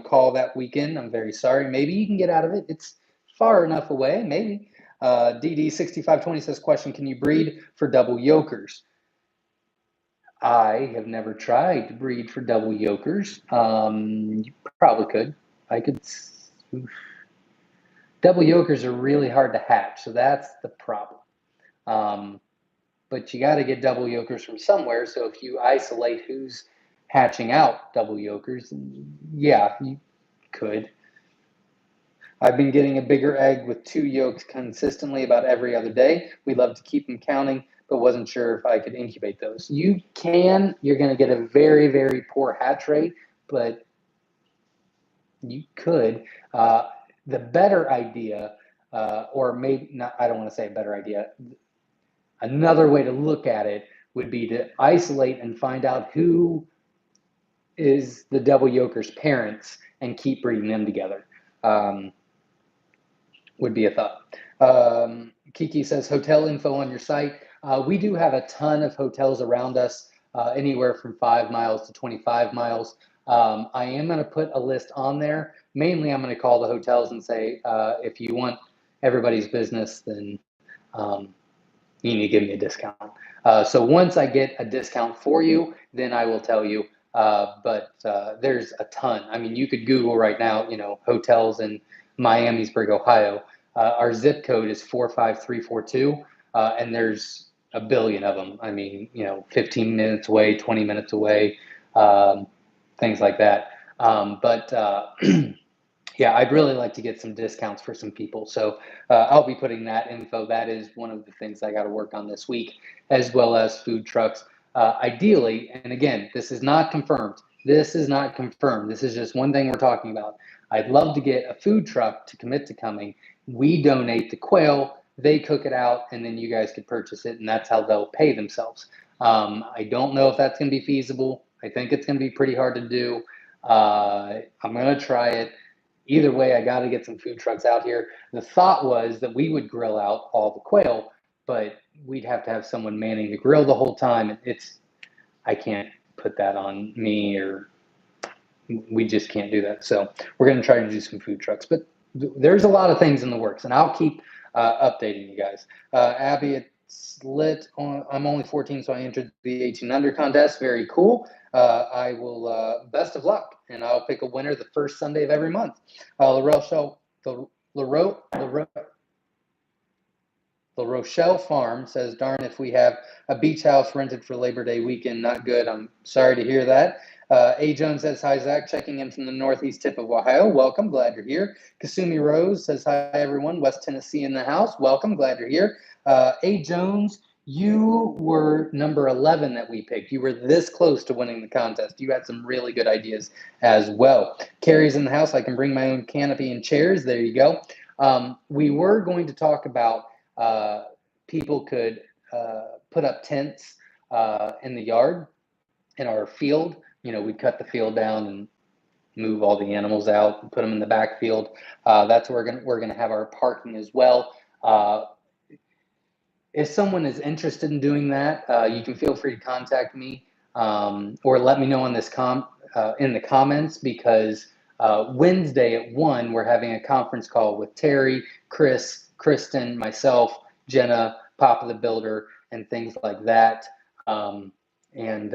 call that weekend. I'm very sorry. Maybe you can get out of it. It's far enough away. Maybe." DD6520 says, "Question: Can you breed for double yokers?" I have never tried to breed for double yokers. You probably could. I could. Double yokers are really hard to hatch, so that's the problem. But you got to get double yokers from somewhere. So if you isolate who's hatching out double yokers, yeah, you could. I've been getting a bigger egg with 2 yolks consistently about every other day. We love to keep them counting, but wasn't sure if I could incubate those. You can. You're going to get a very, very poor hatch rate, but you could. The better idea, or maybe not, I don't want to say a better idea. Another way to look at it would be to isolate and find out who is the double yoker's parents and keep breeding them together. Would be a thought. Kiki says, hotel info on your site. We do have a ton of hotels around us, anywhere from 5 miles to 25 miles. I am going to put a list on there. Mainly, I'm going to call the hotels and say, if you want everybody's business, then you need to give me a discount. So once I get a discount for you, then I will tell you. But there's a ton. I mean, you could Google right now, you know, hotels in Miamisburg, Ohio. Our zip code is 45342, and there's a billion of them. I mean, you know, 15 minutes away, 20 minutes away, things like that. Yeah, I'd really like to get some discounts for some people. So I'll be putting that info. That is one of the things I got to work on this week, as well as food trucks. Ideally, and again, this is not confirmed. This is not confirmed. This is just one thing we're talking about. I'd love to get a food truck to commit to coming. We donate the quail, they cook it out, and then you guys could purchase it, and that's how they'll pay themselves. I don't know if that's going to be feasible. I think it's going to be pretty hard to do. I'm going to try it. Either way, I got to get some food trucks out here. The thought was that we would grill out all the quail, but we'd have to have someone manning the grill the whole time. I can't put that on me, or we just can't do that. So we're going to try to do some food trucks, but there's a lot of things in the works, and I'll keep updating you guys. Abby, it's lit. I'm only 14, so I entered the 18 under contest. Very cool. I will, best of luck, and I'll pick a winner the first Sunday of every month. The Rochelle Farm says, darn, if we have a beach house rented for Labor Day weekend, not good. I'm sorry to hear that. A. Jones says, hi, Zach, checking in from the northeast tip of Ohio. Welcome, glad you're here. Kasumi Rose says, hi, everyone. West Tennessee in the house. Welcome, glad you're here. A. Jones, you were number 11 that we picked. You were this close to winning the contest. You had some really good ideas as well. Carrie's in the house. I can bring my own canopy and chairs. There you go. We were going to talk about people could put up tents in the yard, in our field. We'd cut the field down and move all the animals out and put them in the backfield. That's where we're gonna have our parking as well. If someone is interested in doing that, you can feel free to contact me or let me know on this in the comments, because Wednesday at 1, we're having a conference call with Terry, Chris, Kristen, myself, Jenna, Papa the Builder, and things like that. And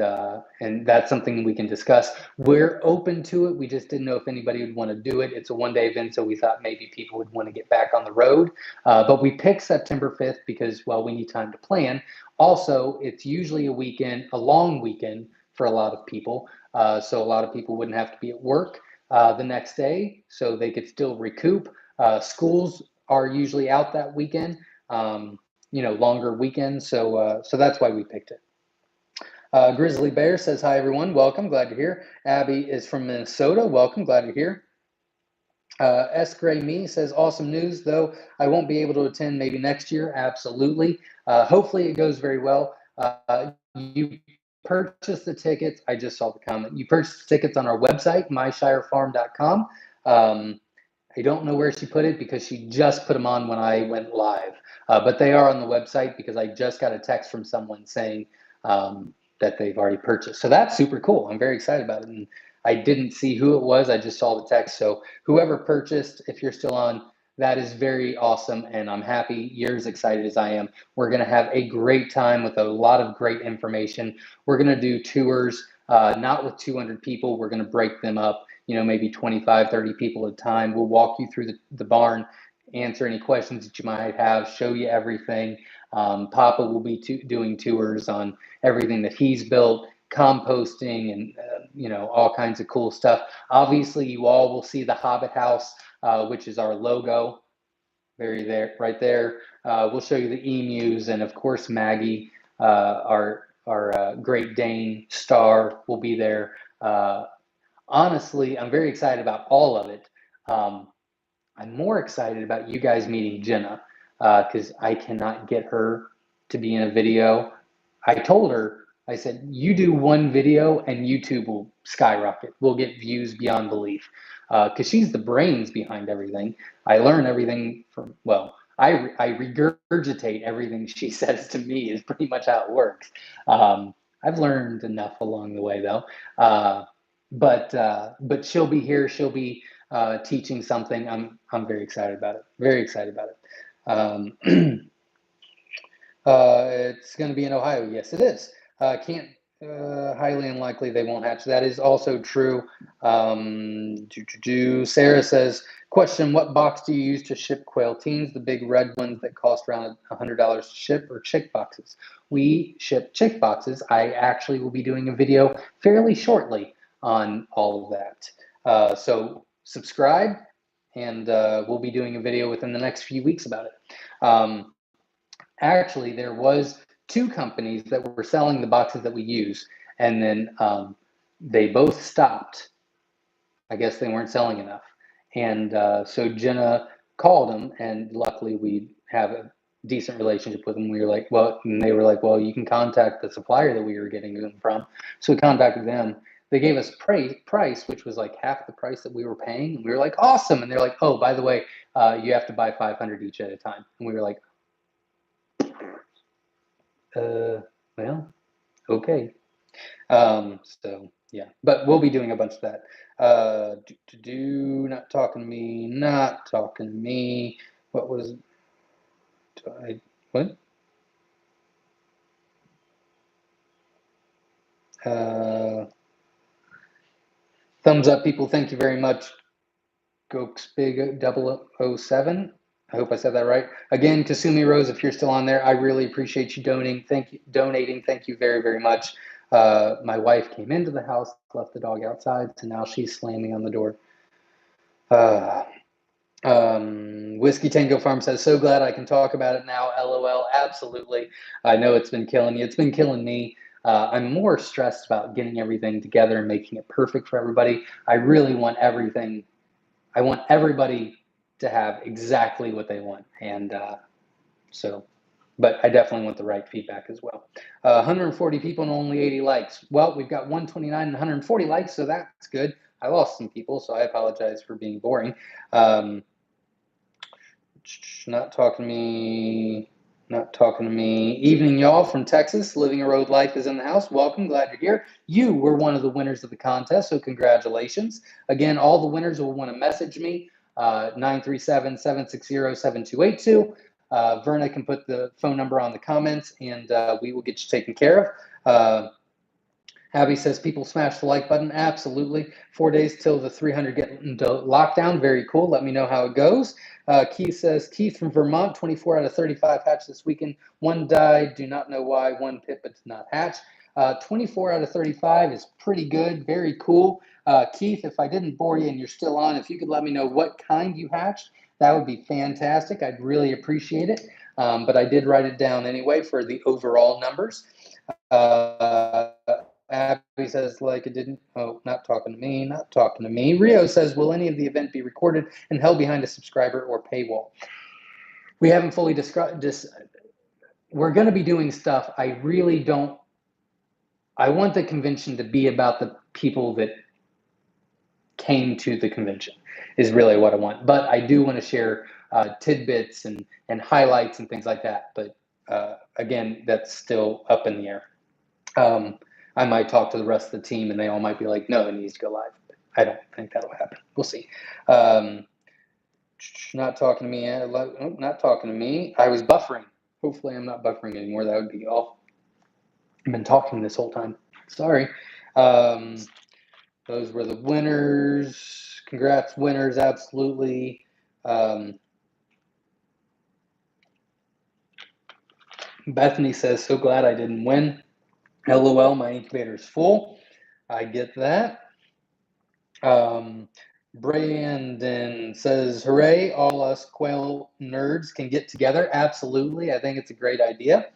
that's something we can discuss. We're open to it. We just didn't know if anybody would want to do it. It's a one-day event, so we thought maybe people would want to get back on the road. But we picked September 5th because, well, we need time to plan. Also, it's usually a long weekend for a lot of people. So a lot of people wouldn't have to be at work the next day, so they could still recoup. Schools are usually out that weekend, longer weekends. So that's why we picked it. Grizzly Bear says, hi, everyone. Welcome. Glad you're here. Abby is from Minnesota. Welcome. Glad you're here. S. Gray Me says, awesome news, though. I won't be able to attend maybe next year. Absolutely. Hopefully it goes very well. You purchased the tickets. I just saw the comment. You purchased the tickets on our website, myshirefarm.com. I don't know where she put it because she just put them on when I went live. But they are on the website because I just got a text from someone saying that they've already purchased. So that's super cool. I'm very excited about it. And I didn't see who it was. I just saw the text. So whoever purchased, if you're still on, that is very awesome. And I'm happy. You're as excited as I am. We're going to have a great time with a lot of great information. We're going to do tours, not with 200 people. We're going to break them up, maybe 25, 30 people at a time. We'll walk you through the barn, answer any questions that you might have, show you everything. Papa will be doing tours on everything that he's built, composting, and all kinds of cool stuff. Obviously, you all will see the Hobbit house, which is our logo, right there. We'll show you the emus, and of course Maggie, our Great Dane Star, will be there. Honestly, I'm very excited about all of it. I'm more excited about you guys meeting Jenna, because I cannot get her to be in a video. I told her, I said, you do one video and YouTube will skyrocket. We'll get views beyond belief, because she's the brains behind everything. I learn everything from, I regurgitate everything she says to me is pretty much how it works. I've learned enough along the way, though. But she'll be here. She'll be teaching something. I'm very excited about it. Very excited about it. It's going to be in Ohio. Yes, it is. Highly unlikely they won't hatch. That is also true. Sarah says, question, what box do you use to ship quail teens? The big red ones that cost around $100 to ship, or chick boxes? We ship chick boxes. I actually will be doing a video fairly shortly on all of that. So subscribe, and we'll be doing a video within the next few weeks about it. Actually, there was 2 companies that were selling the boxes that we use, and then they both stopped. I guess they weren't selling enough. And so Jenna called them, and luckily we have a decent relationship with them. We were like, and they were like, well, you can contact the supplier that we were getting them from. So we contacted them. They gave us price, which was like half the price that we were paying. And we were like, awesome. And they're like, oh, by the way, you have to buy 500 each at a time. And we were like, well, okay. So yeah, but we'll be doing a bunch of that. Not talking to me. What was what? Thumbs up, people. Thank you very much. Gokes Big 007. I hope I said that right. Again, Kasumi Rose, if you're still on there, I really appreciate you donating. Thank you very, very much. My wife came into the house, left the dog outside, so now she's slamming on the door. Whiskey Tango Farm says, so glad I can talk about it now. LOL. Absolutely. I know it's been killing you. It's been killing me. I'm more stressed about getting everything together and making it perfect for everybody. I really want everything. I want everybody to have exactly what they want. And but I definitely want the right feedback as well. 140 people and only 80 likes. Well, we've got 129 and 140 likes, so that's good. I lost some people, so I apologize for being boring. Not talking to me. Not talking to me. Evening, y'all, from Texas. Living a Road Life is in the house. Welcome. Glad you're here. You were one of the winners of the contest, so congratulations. Again, all the winners will want to message me, 937-760-7282. Verna can put the phone number on the comments, and we will get you taken care of. Abby says, people smash the like button. Absolutely. 4 days till the 300 get into lockdown. Very cool. Let me know how it goes. Keith says, Keith from Vermont, 24 out of 35 hatched this weekend. One died. Do not know why. One pit, but did not hatch. 24 out of 35 is pretty good. Very cool. Keith, if I didn't bore you and you're still on, if you could let me know what kind you hatched, that would be fantastic. I'd really appreciate it. But I did write it down anyway for the overall numbers. Abby says, like it didn't. Oh, not talking to me. Not talking to me. Rio says, will any of the event be recorded and held behind a subscriber or paywall? We haven't fully described this. We're going to be doing stuff. I really don't. I want the convention to be about the people that came to the convention is really what I want. But I do want to share tidbits and highlights and things like that. But again, that's still up in the air. I might talk to the rest of the team and they all might be like, no, it needs to go live. But I don't think that'll happen. We'll see. Not talking to me. Not talking to me. I was buffering. Hopefully I'm not buffering anymore. That would be awful. I've been talking this whole time. Sorry. Those were the winners. Congrats, winners. Absolutely. Bethany says, so glad I didn't win. LOL, my incubator is full. I get that. Brandon says, hooray, all us quail nerds can get together. Absolutely. I think it's a great idea.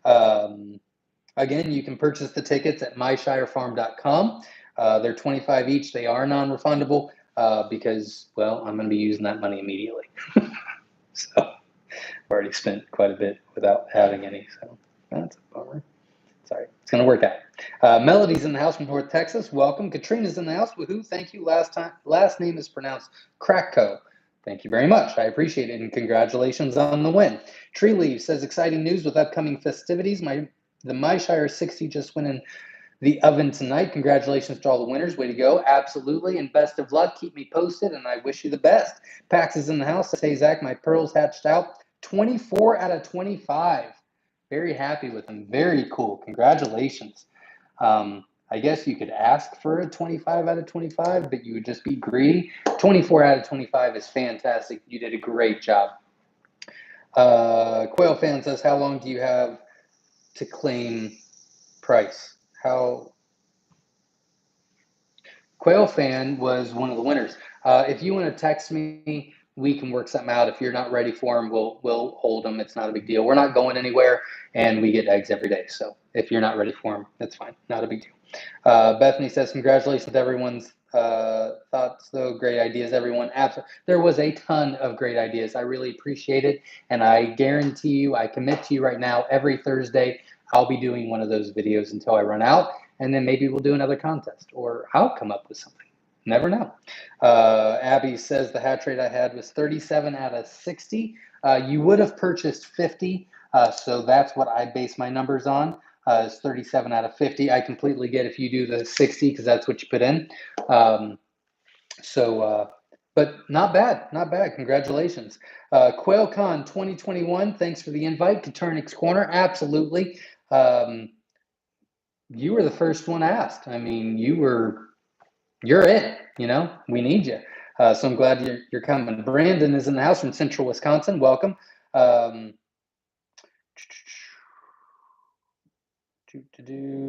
Again, you can purchase the tickets at myshirefarm.com. They're $25 each. They are non-refundable because, well, I'm going to be using that money immediately. So I've already spent quite a bit without having any. So that's a bummer. Sorry, it's going to work out. Melody's in the house from North Texas. Welcome. Katrina's in the house. Woohoo! Thank you. Last name is pronounced Crackco. Thank you very much. I appreciate it, and congratulations on the win. Tree Leaf says, exciting news with upcoming festivities. The Myshire 60 just went in the oven tonight. Congratulations to all the winners. Way to go. Absolutely, and best of luck. Keep me posted, and I wish you the best. Pax is in the house. Says, hey, Zach, my pearls hatched out. 24 out of 25. Very happy with them. Very cool. Congratulations. I guess you could ask for a 25 out of 25, but you would just be greedy. 24 out of 25 is fantastic. You did a great job. Quail Fan says, how long do you have to claim price? Quail Fan was one of the winners. If you want to text me, we can work something out. If you're not ready for them, we'll hold them. It's not a big deal. We're not going anywhere, and we get eggs every day. So if you're not ready for them, that's fine. Not a big deal. Bethany says, congratulations to everyone's thoughts, though. Great ideas, everyone. Absolutely. There was a ton of great ideas. I really appreciate it, and I guarantee you, I commit to you right now, every Thursday, I'll be doing one of those videos until I run out, and then maybe we'll do another contest, or I'll come up with something. Never know. Abby says the hatch rate I had was 37 out of 60. You would have purchased 50, so that's what I base my numbers on. Is 37 out of 50. I completely get if you do the 60 because that's what you put in. But not bad, not bad. Congratulations. QuailCon 2021, thanks for the invite. Caternix Corner, absolutely. You were the first one asked. I mean, you're it, we need you. So I'm glad you're coming. Brandon is in the house from Central Wisconsin. Welcome.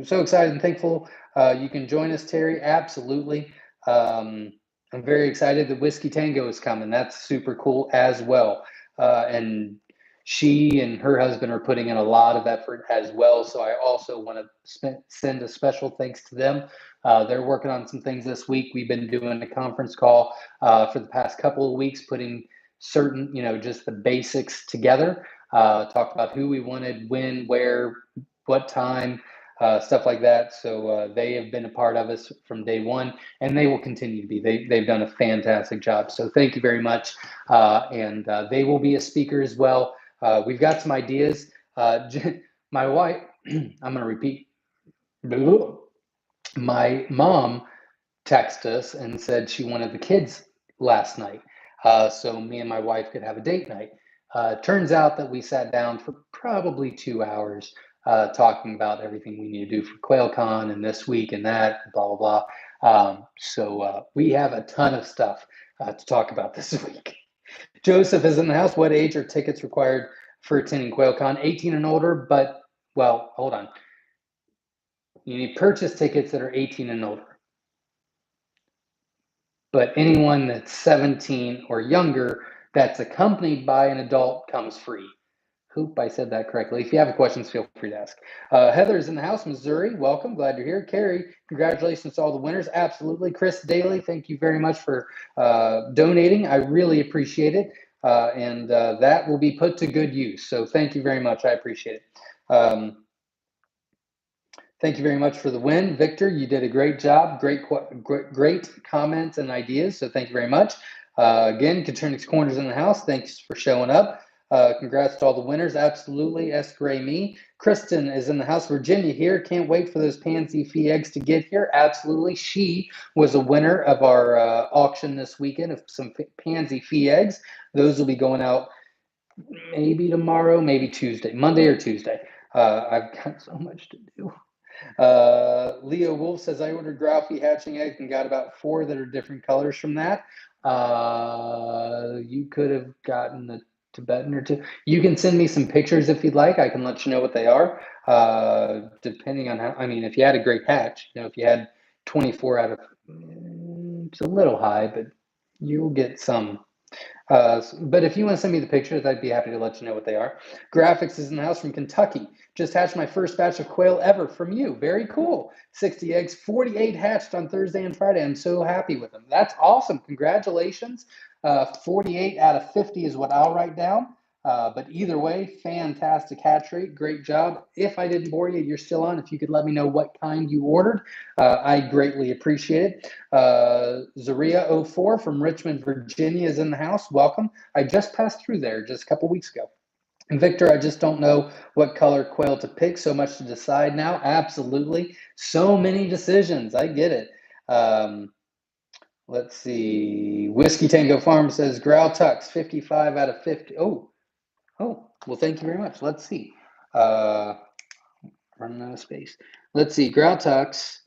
So excited and thankful you can join us, Terry. Absolutely. I'm very excited that Whiskey Tango is coming. That's super cool as well. And she and her husband are putting in a lot of effort as well. So I also want to send a special thanks to them. They're working on some things this week. We've been doing a conference call for the past couple of weeks, putting certain, just the basics together. Talked about who we wanted, when, where, what time, stuff like that. So they have been a part of us from day one, and they will continue to be. They've done a fantastic job. So thank you very much. And they will be a speaker as well. We've got some ideas. My wife, I'm going to repeat. My mom texted us and said she wanted the kids last night. So me and my wife could have a date night. Turns out that we sat down for probably 2 hours talking about everything we need to do for QuailCon and this week and that, blah, blah, blah. So we have a ton of stuff to talk about this week. Joseph is in the house. What age are tickets required for attending QuailCon? 18 and older, but, well, hold on. You need purchase tickets that are 18 and older. But anyone that's 17 or younger that's accompanied by an adult comes free. Hope I said that correctly. If you have questions, feel free to ask. Heather's in the house, Missouri. Welcome. Glad you're here. Carrie, congratulations to all the winners. Absolutely. Chris Daly, thank you very much for donating. I really appreciate it. And that will be put to good use. So thank you very much. I appreciate it. Thank you very much for the win. Victor, you did a great job. Great comments and ideas. So thank you very much. Again, Conternix Corners in the house. Thanks for showing up. Congrats to all the winners. Absolutely. S. Gray Me. Kristen is in the house. Virginia here. Can't wait for those pansy fee eggs to get here. Absolutely. She was a winner of our auction this weekend of some pansy fee eggs. Those will be going out maybe tomorrow, maybe Tuesday, Monday or Tuesday. I've got so much to do. Leo Wolf says, I ordered Groupie hatching eggs and got about 4 that are different colors from that. You could have gotten the Tibetan or 2. You can send me some pictures if you'd like. I can let you know what they are. Depending on how, if you had a great hatch, if you had 24 out of, it's a little high, but you'll get some. But if you want to send me the pictures, I'd be happy to let you know what they are. Graphics is in the house from Kentucky. Just hatched my first batch of quail ever from you. Very cool. 60 eggs, 48 hatched on Thursday and Friday. I'm so happy with them. That's awesome. Congratulations. 48 out of 50 is what I'll write down. But either way, fantastic hatch rate. Great job. If I didn't bore you, you're still on. If you could let me know what kind you ordered, I greatly appreciate it. Zaria04 from Richmond, Virginia is in the house. Welcome. I just passed through there just a couple weeks ago. And Victor, I just don't know what color quail to pick. So much to decide now. Absolutely. So many decisions. I get it. Let's see. Whiskey Tango Farm says Growl Tux, 55 out of 50. Oh, well, thank you very much. Let's see. Running out of space. Let's see. Growl Tux,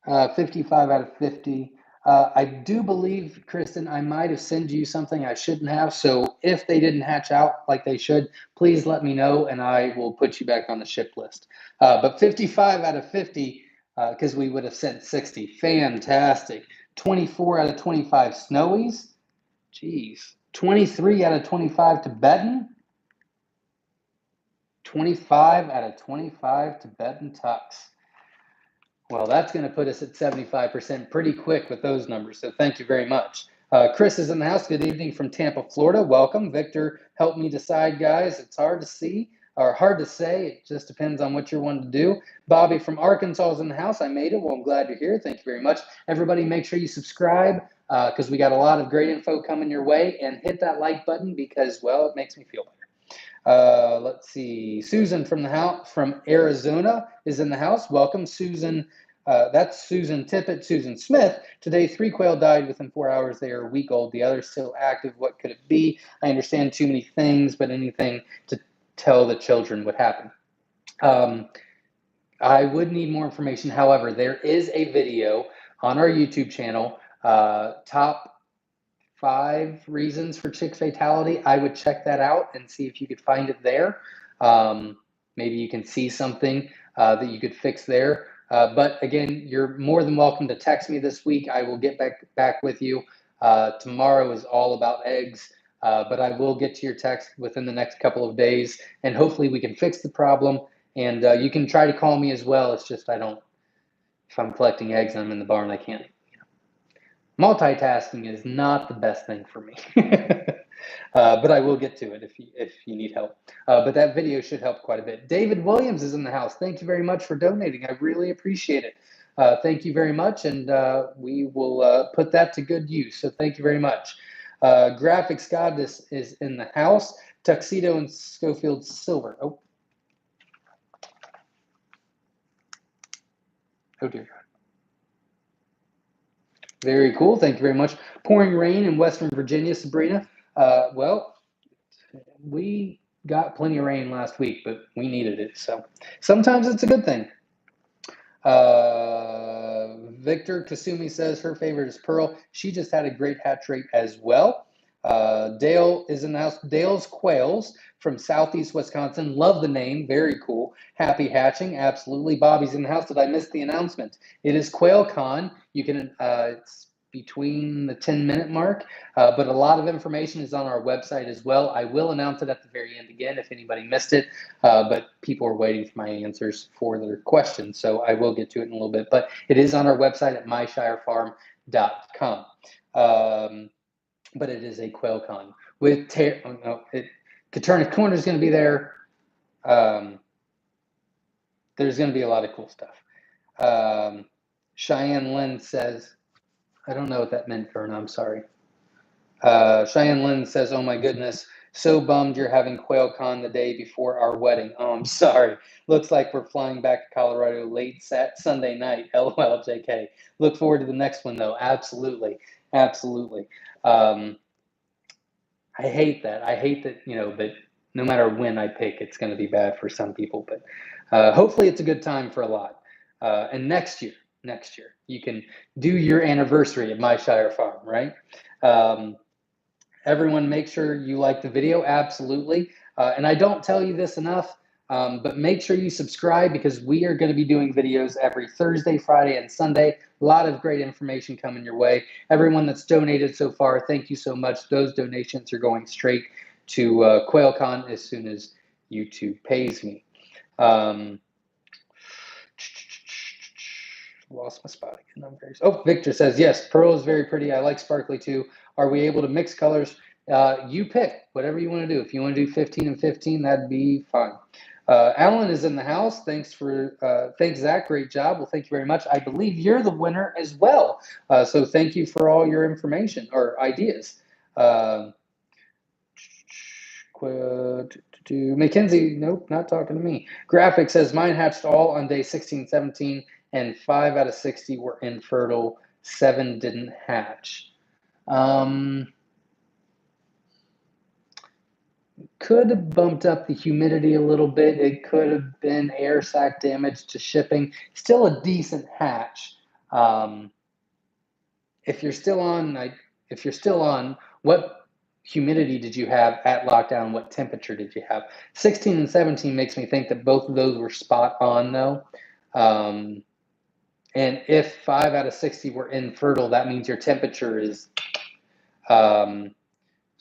55 out of 50. I do believe, Kristen, I might have sent you something I shouldn't have. So if they didn't hatch out like they should, please let me know and I will put you back on the ship list. But 55 out of 50, because we would have sent 60. Fantastic. 24 out of 25 Snowies. Jeez. 23 out of 25 Tibetan. 25 out of 25 Tibetan Tucks. Well, that's going to put us at 75% pretty quick with those numbers. So thank you very much. Chris is in the house. Good evening from Tampa, Florida. Welcome. Victor, help me decide, guys. It's hard to see or hard to say. It just depends on what you're wanting to do. Bobby from Arkansas is in the house. I made it. Well, I'm glad you're here. Thank you very much. Everybody, make sure you subscribe because we got a lot of great info coming your way. And hit that like button because, well, it makes me feel better. Let's see. Susan from the house from Arizona is in the house. Welcome, Susan. That's Susan Tippett, Susan Smith. Today, 3 quail died within 4 hours. They are a week old. The others still active. What could it be? I understand too many things, but anything to tell the children what happened. I would need more information. However, there is a video on our YouTube channel, top 5 reasons for chick fatality. I would check that out and see if you could find it there. Maybe you can see something that you could fix there. But again, you're more than welcome to text me this week. I will get back with you. Tomorrow is all about eggs, but I will get to your text within the next couple of days, and hopefully we can fix the problem. And you can try to call me as well. It's just if I'm collecting eggs and I'm in the barn, I can't. Multitasking is not the best thing for me. But I will get to it if you need help. But that video should help quite a bit. David Williams is in the house. Thank you very much for donating. I really appreciate it. Thank you very much, and we will put that to good use. So thank you very much. Graphics Goddess is in the house. Tuxedo and Schofield Silver. Oh dear God. Very cool. Thank you very much. Pouring rain in Western Virginia, Sabrina. Well, we got plenty of rain last week, but we needed it. So sometimes it's a good thing. Victor Kasumi says her favorite is Pearl. She just had a great hatch rate as well. Dale is in the house. Dale's Quails from Southeast Wisconsin. Love the name. Very cool. Happy hatching. Absolutely. Bobby's in the house. Did I miss the announcement? It is QuailCon. You can, it's between the 10-minute mark, but a lot of information is on our website as well. I will announce it at the very end again if anybody missed it, but people are waiting for my answers for their questions, so I will get to it in a little bit. But it is on our website at myshirefarm.com. But it is a QuailCon with Katurna Corner is going to be there. There's going to be a lot of cool stuff. Cheyenne Lynn says, I don't know what that meant, Verna. I'm sorry. Cheyenne Lynn says, oh my goodness, so bummed you're having QuailCon the day before our wedding. Oh, I'm sorry. Looks like we're flying back to Colorado late Sunday night. LOL, JK. Look forward to the next one, though. Absolutely. Absolutely. I hate that. I hate that, but no matter when I pick, it's going to be bad for some people. But hopefully it's a good time for a lot. And next year, you can do your anniversary at Myshire Farm, right? Everyone, make sure you like the video. Absolutely. And I don't tell you this enough, but make sure you subscribe because we are going to be doing videos every Thursday, Friday, and Sunday. A lot of great information coming your way. Everyone that's donated so far, thank you so much. Those donations are going straight to QuailCon as soon as YouTube pays me. Lost my spot again. Victor says, yes, Pearl is very pretty. I like sparkly too. Are we able to mix colors? You pick whatever you want to do. If you want to do 15 and 15, that'd be fine. Alan is in the house. Thanks, Zach. Great job. Well, thank you very much. I believe you're the winner as well. So thank you for all your information or ideas. Mackenzie, nope, not talking to me. Graphic says, mine hatched all on day 16, 17, and 5 out of 60 were infertile. 7 didn't hatch. Could have bumped up the humidity a little bit. It could have been air sac damage to shipping. Still a decent hatch. If you're still on, what humidity did you have at lockdown? What temperature did you have? 16 and 17 makes me think that both of those were spot on, though. And if 5 out of 60 were infertile, that means your temperature is.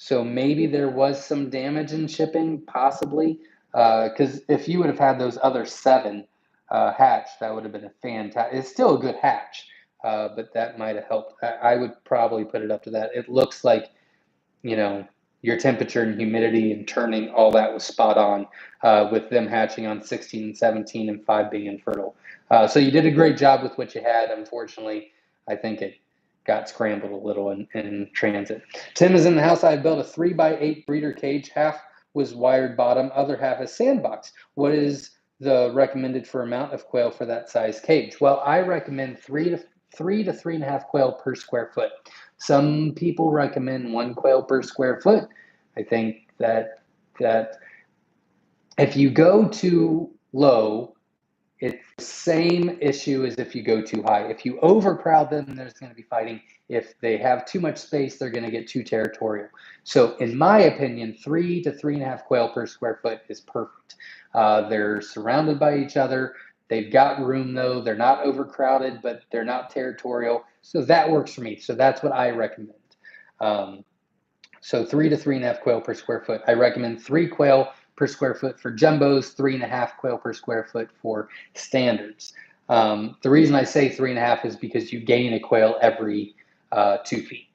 So maybe there was some damage in shipping, possibly. Because if you would have had those other 7 hatched, that would have been a fantastic. It's still a good hatch, but that might have helped. I would probably put it up to that. It looks like, your temperature and humidity and turning, all that was spot on with them hatching on 16 and 17 and 5 being infertile. So you did a great job with what you had. Unfortunately, I think it got scrambled a little in transit. Tim is in the house. I built a 3x8 breeder cage. Half was wired bottom, other half is sandbox. What is the recommended for amount of quail for that size cage? Well, I recommend 3 to 3.5 quail per square foot. Some people recommend 1 quail per square foot. I think that if you go too low, it's the same issue as if you go too high. If you overcrowd them, there's going to be fighting. If they have too much space, they're going to get too territorial. So in my opinion, 3 to 3.5 quail per square foot is perfect. They're surrounded by each other. They've got room though. They're not overcrowded, but they're not territorial. So that works for me. So that's what I recommend. So 3 to 3.5 quail per square foot. I recommend 3 quail per square foot for jumbos, 3.5 quail per square foot for standards. The reason I say 3.5 is because you gain a quail every 2 feet.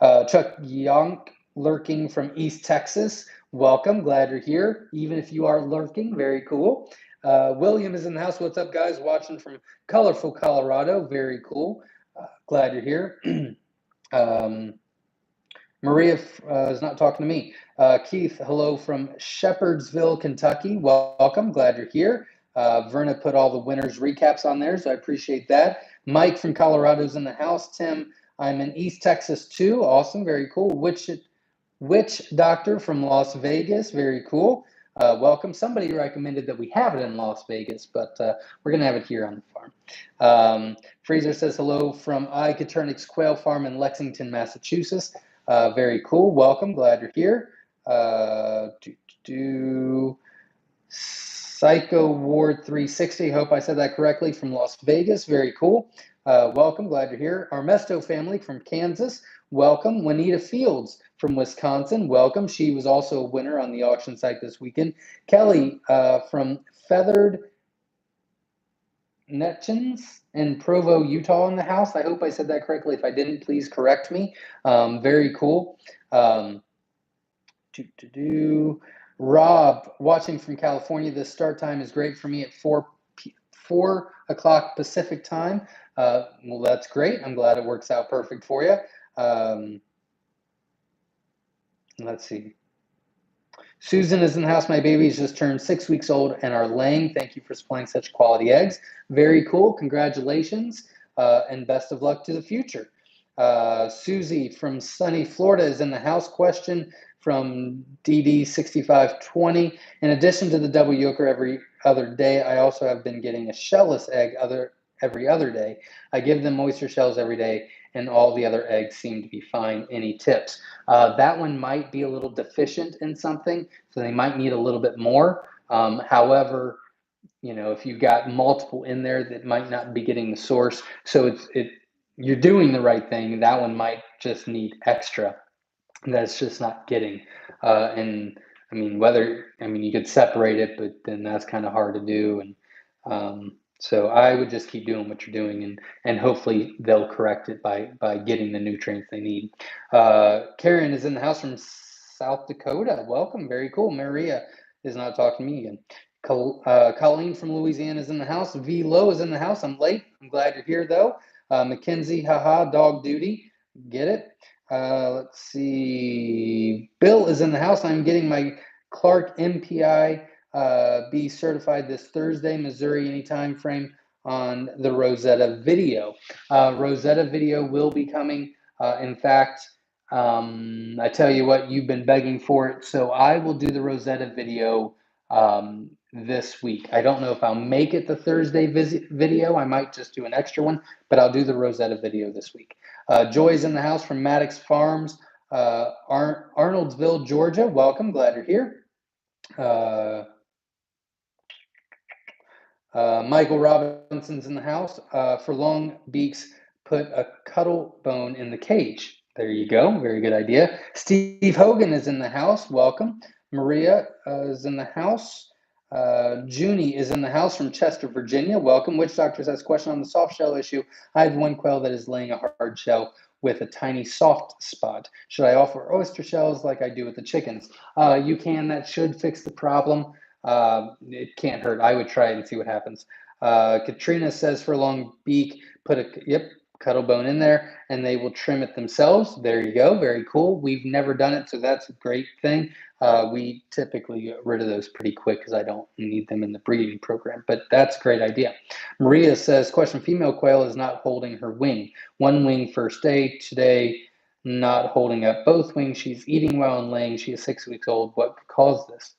Chuck Yonk, lurking from East Texas. Welcome, glad you're here, even if you are lurking, very cool. William is in the house. What's up, guys? Watching from colorful Colorado, very cool. Glad you're here. Maria is not talking to me. Keith, hello from Shepherdsville, Kentucky. Welcome, glad you're here. Verna put all the winners recaps on there, so I appreciate that. Mike from Colorado's in the house. Tim, I'm in East Texas too. Awesome, very cool. Witch Doctor from Las Vegas, very cool. Welcome. Somebody recommended that we have it in Las Vegas, but we're going to have it here on the farm. Fraser says hello from Incubation Quail Farm in Lexington, Massachusetts. Very cool. Welcome. Glad you're here. Psycho Ward 360. Hope I said that correctly, from Las Vegas. Very cool. Welcome. Glad you're here. Armesto family from Kansas. Welcome. Juanita Fields from Wisconsin. Welcome. She was also a winner on the auction site this weekend. Kelly from Feathered Netchins in Provo, Utah in the house. I hope I said that correctly. If I didn't, please correct me. Very cool. Rob, watching from California. The start time is great for me at 4 o'clock Pacific time. Well, that's great. I'm glad it works out perfect for you. Let's see. Susan is in the house. My babies just turned 6 weeks old and are laying. Thank you for supplying such quality eggs. Very cool. Congratulations, and best of luck to the future. Susie from sunny Florida is in the house. Question from DD6520. In addition to the double yoker every other day, I also have been getting a shellless egg every other day. I give them oyster shells every day, and all the other eggs seem to be fine. Any tips? That one might be a little deficient in something, so they might need a little bit more. However, if you've got multiple in there, that might not be getting the source. So you're doing the right thing. That one might just need extra. That's just not getting. And I mean, you could separate it, but then that's kind of hard to do. And so I would just keep doing what you're doing, and hopefully they'll correct it by getting the nutrients they need. Karen is in the house from South Dakota. Welcome. Very cool. Maria is not talking to me again. Colleen from Louisiana is in the house. V. Lowe is in the house. I'm late. I'm glad you're here, though. Mackenzie, haha, dog duty. Get it? Let's see. Bill is in the house. I'm getting my Clark MPI be certified this Thursday, Missouri, any time frame on the Rosetta video. Rosetta video will be coming. In fact, I tell you what, you've been begging for it, so I will do the Rosetta video this week. I don't know if I'll make it the Thursday video. I might just do an extra one, but I'll do the Rosetta video this week. Joy's in the house from Maddox Farms, Arnoldsville, Georgia. Welcome. Glad you're here. Michael Robinson's in the house. For long beaks, put a cuttle bone in the cage. There you go. Very good idea. Steve Hogan is in the house. Welcome. Maria is in the house. Junie is in the house from Chester, Virginia. Welcome. Witch Doctor has a question on the soft shell issue. I have one quail that is laying a hard shell with a tiny soft spot. Should I offer oyster shells like I do with the chickens? You can. That should fix the problem. It can't hurt. I would try it and see what happens. Katrina says for a long beak, put a cuttle bone in there, and they will trim it themselves. There you go. Very cool. We've never done it, so that's a great thing. We typically get rid of those pretty quick because I don't need them in the breeding program, but that's a great idea. Maria says, question, female quail is not holding her wing. One wing first day, today not holding up both wings. She's eating well and laying. She is 6 weeks old. What could cause this?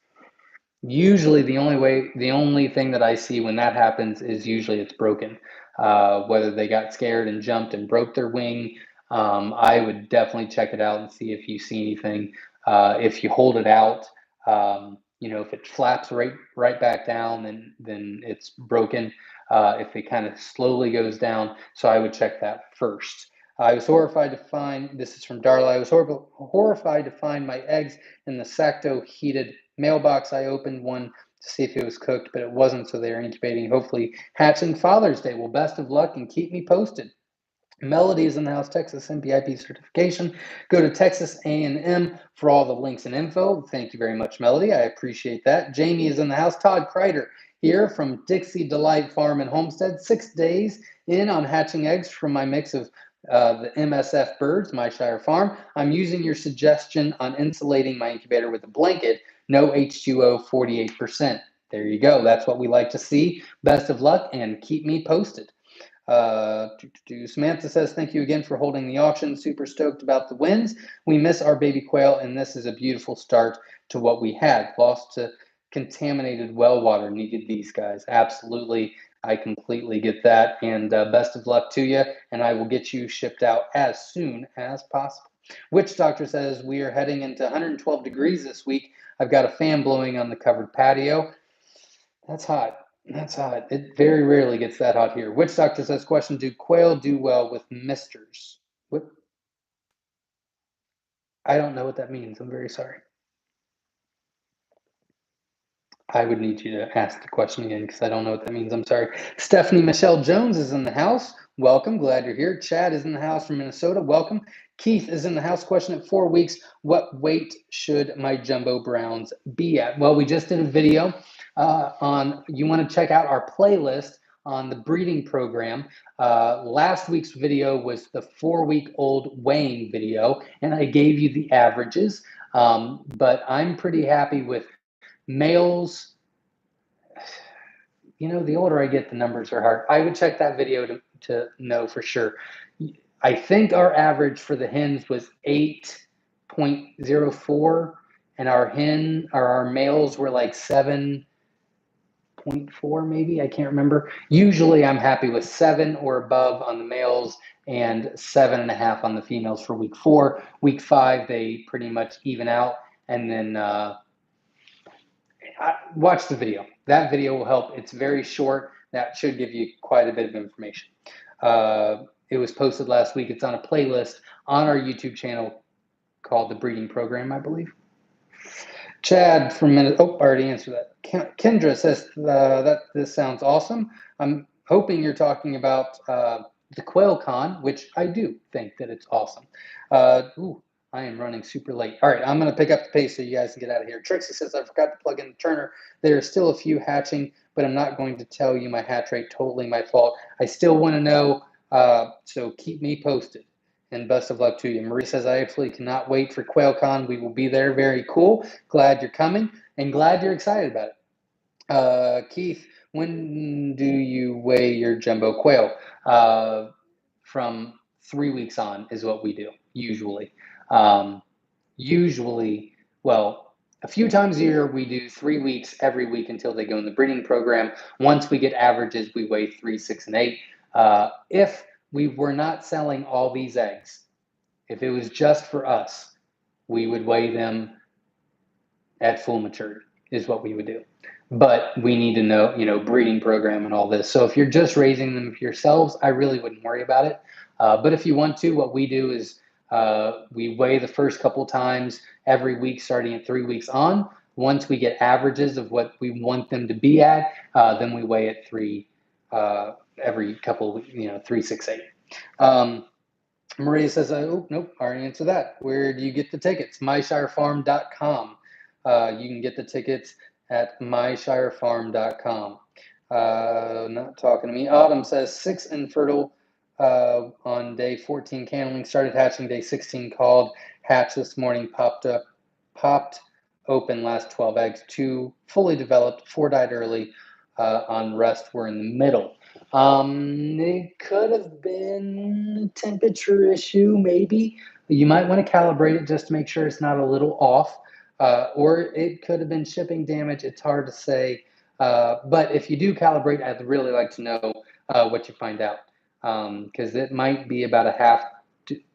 Usually the only thing that I see when that happens is usually it's broken. Whether they got scared and jumped and broke their wing, I would definitely check it out and see if you see anything. If you hold it out, if it flaps right back down, then it's broken. If it kind of slowly goes down, so I would check that first. I was horrified to find, this is from Darla, I was horrified to find my eggs in the Sacto heated mailbox. I opened one to see if it was cooked, but it wasn't, so they're incubating, hopefully hatching Father's Day. Well, best of luck and keep me posted. Melody is in the house, Texas MPIP certification. Go to Texas A&M for all the links and info. Thank you very much, Melody. I appreciate that. Jamie is in the house. Todd Kreider here from Dixie Delight Farm and Homestead. 6 days in on hatching eggs from my mix of the MSF birds, Myshire Farm. I'm using your suggestion on insulating my incubator with a blanket. No H2O, 48%. There you go. That's what we like to see. Best of luck and keep me posted. Samantha says, thank you again for holding the auction. Super stoked about the wins. We miss our baby quail, and this is a beautiful start to what we had. Lost to contaminated well water. Needed these guys. Absolutely. I completely get that. And best of luck to you. And I will get you shipped out as soon as possible. Witch Doctor says, we are heading into 112 degrees this week. I've got a fan blowing on the covered patio. That's hot. That's hot. It very rarely gets that hot here. Witch Doctor says, question, do quail do well with misters? What? I don't know what that means. I'm very sorry. I would need you to ask the question again because I don't know what that means. I'm sorry. Stephanie Michelle Jones is in the house. Welcome. Glad you're here. Chad is in the house from Minnesota. Welcome. Keith is in the house. Question at 4 weeks. What weight should my jumbo browns be at? Well, we just did a video you want to check out our playlist on the breeding program. Last week's video was the 4-week-old weighing video, and I gave you the averages. But I'm pretty happy with males. The older I get, the numbers are hard. I would check that video to know for sure. I think our average for the hens was 8.04, and our males were like 7.4 maybe. I can't remember. Usually I'm happy with 7 or above on the males and 7.5 on the females for week 4. Week 5, they pretty much even out, and then watch the video. That video will help. It's very short. That should give you quite a bit of information. It was posted last week. It's on a playlist on our YouTube channel called The Breeding Program, I believe. Chad from Minnesota. I already answered that. Kendra says that this sounds awesome. I'm hoping you're talking about the Quail Con, which I do think that it's awesome. I am running super late. All right, I'm going to pick up the pace so you guys can get out of here. Trixie says, I forgot to plug in the turner. There are still a few hatching, but I'm not going to tell you my hatch rate. Totally my fault. I still want to know, so keep me posted. And best of luck to you. Marie says, I absolutely cannot wait for QuailCon. We will be there. Very cool. Glad you're coming and glad you're excited about it. Keith, when do you weigh your jumbo quail? From 3 weeks on is what we do, usually. Well, a few times a year, we do 3 weeks every week until they go in the breeding program. Once we get averages, we weigh 3, 6, and 8. If we were not selling all these eggs, if it was just for us, we would weigh them at full maturity is what we would do. But we need to know, breeding program and all this. So if you're just raising them for yourselves, I really wouldn't worry about it. But if you want to, what we do is we weigh the first couple times every week, starting at 3 weeks on. Once we get averages of what we want them to be at, then we weigh at 3 every couple, 3, 6, 8. Maria says, oh, nope, I already answered that. Where do you get the tickets? myshirefarm.com. You can get the tickets at myshirefarm.com. Not talking to me. Autumn says 6 infertile on day 14 canneling. Started hatching day 16. Called. Hatch this morning. Popped open last 12 eggs. 2 fully developed. 4 died early. On rest, we're in the middle. It could have been a temperature issue, maybe. You might want to calibrate it just to make sure it's not a little off. Or it could have been shipping damage. It's hard to say. But if you do calibrate, I'd really like to know what you find out. Because it might be about a half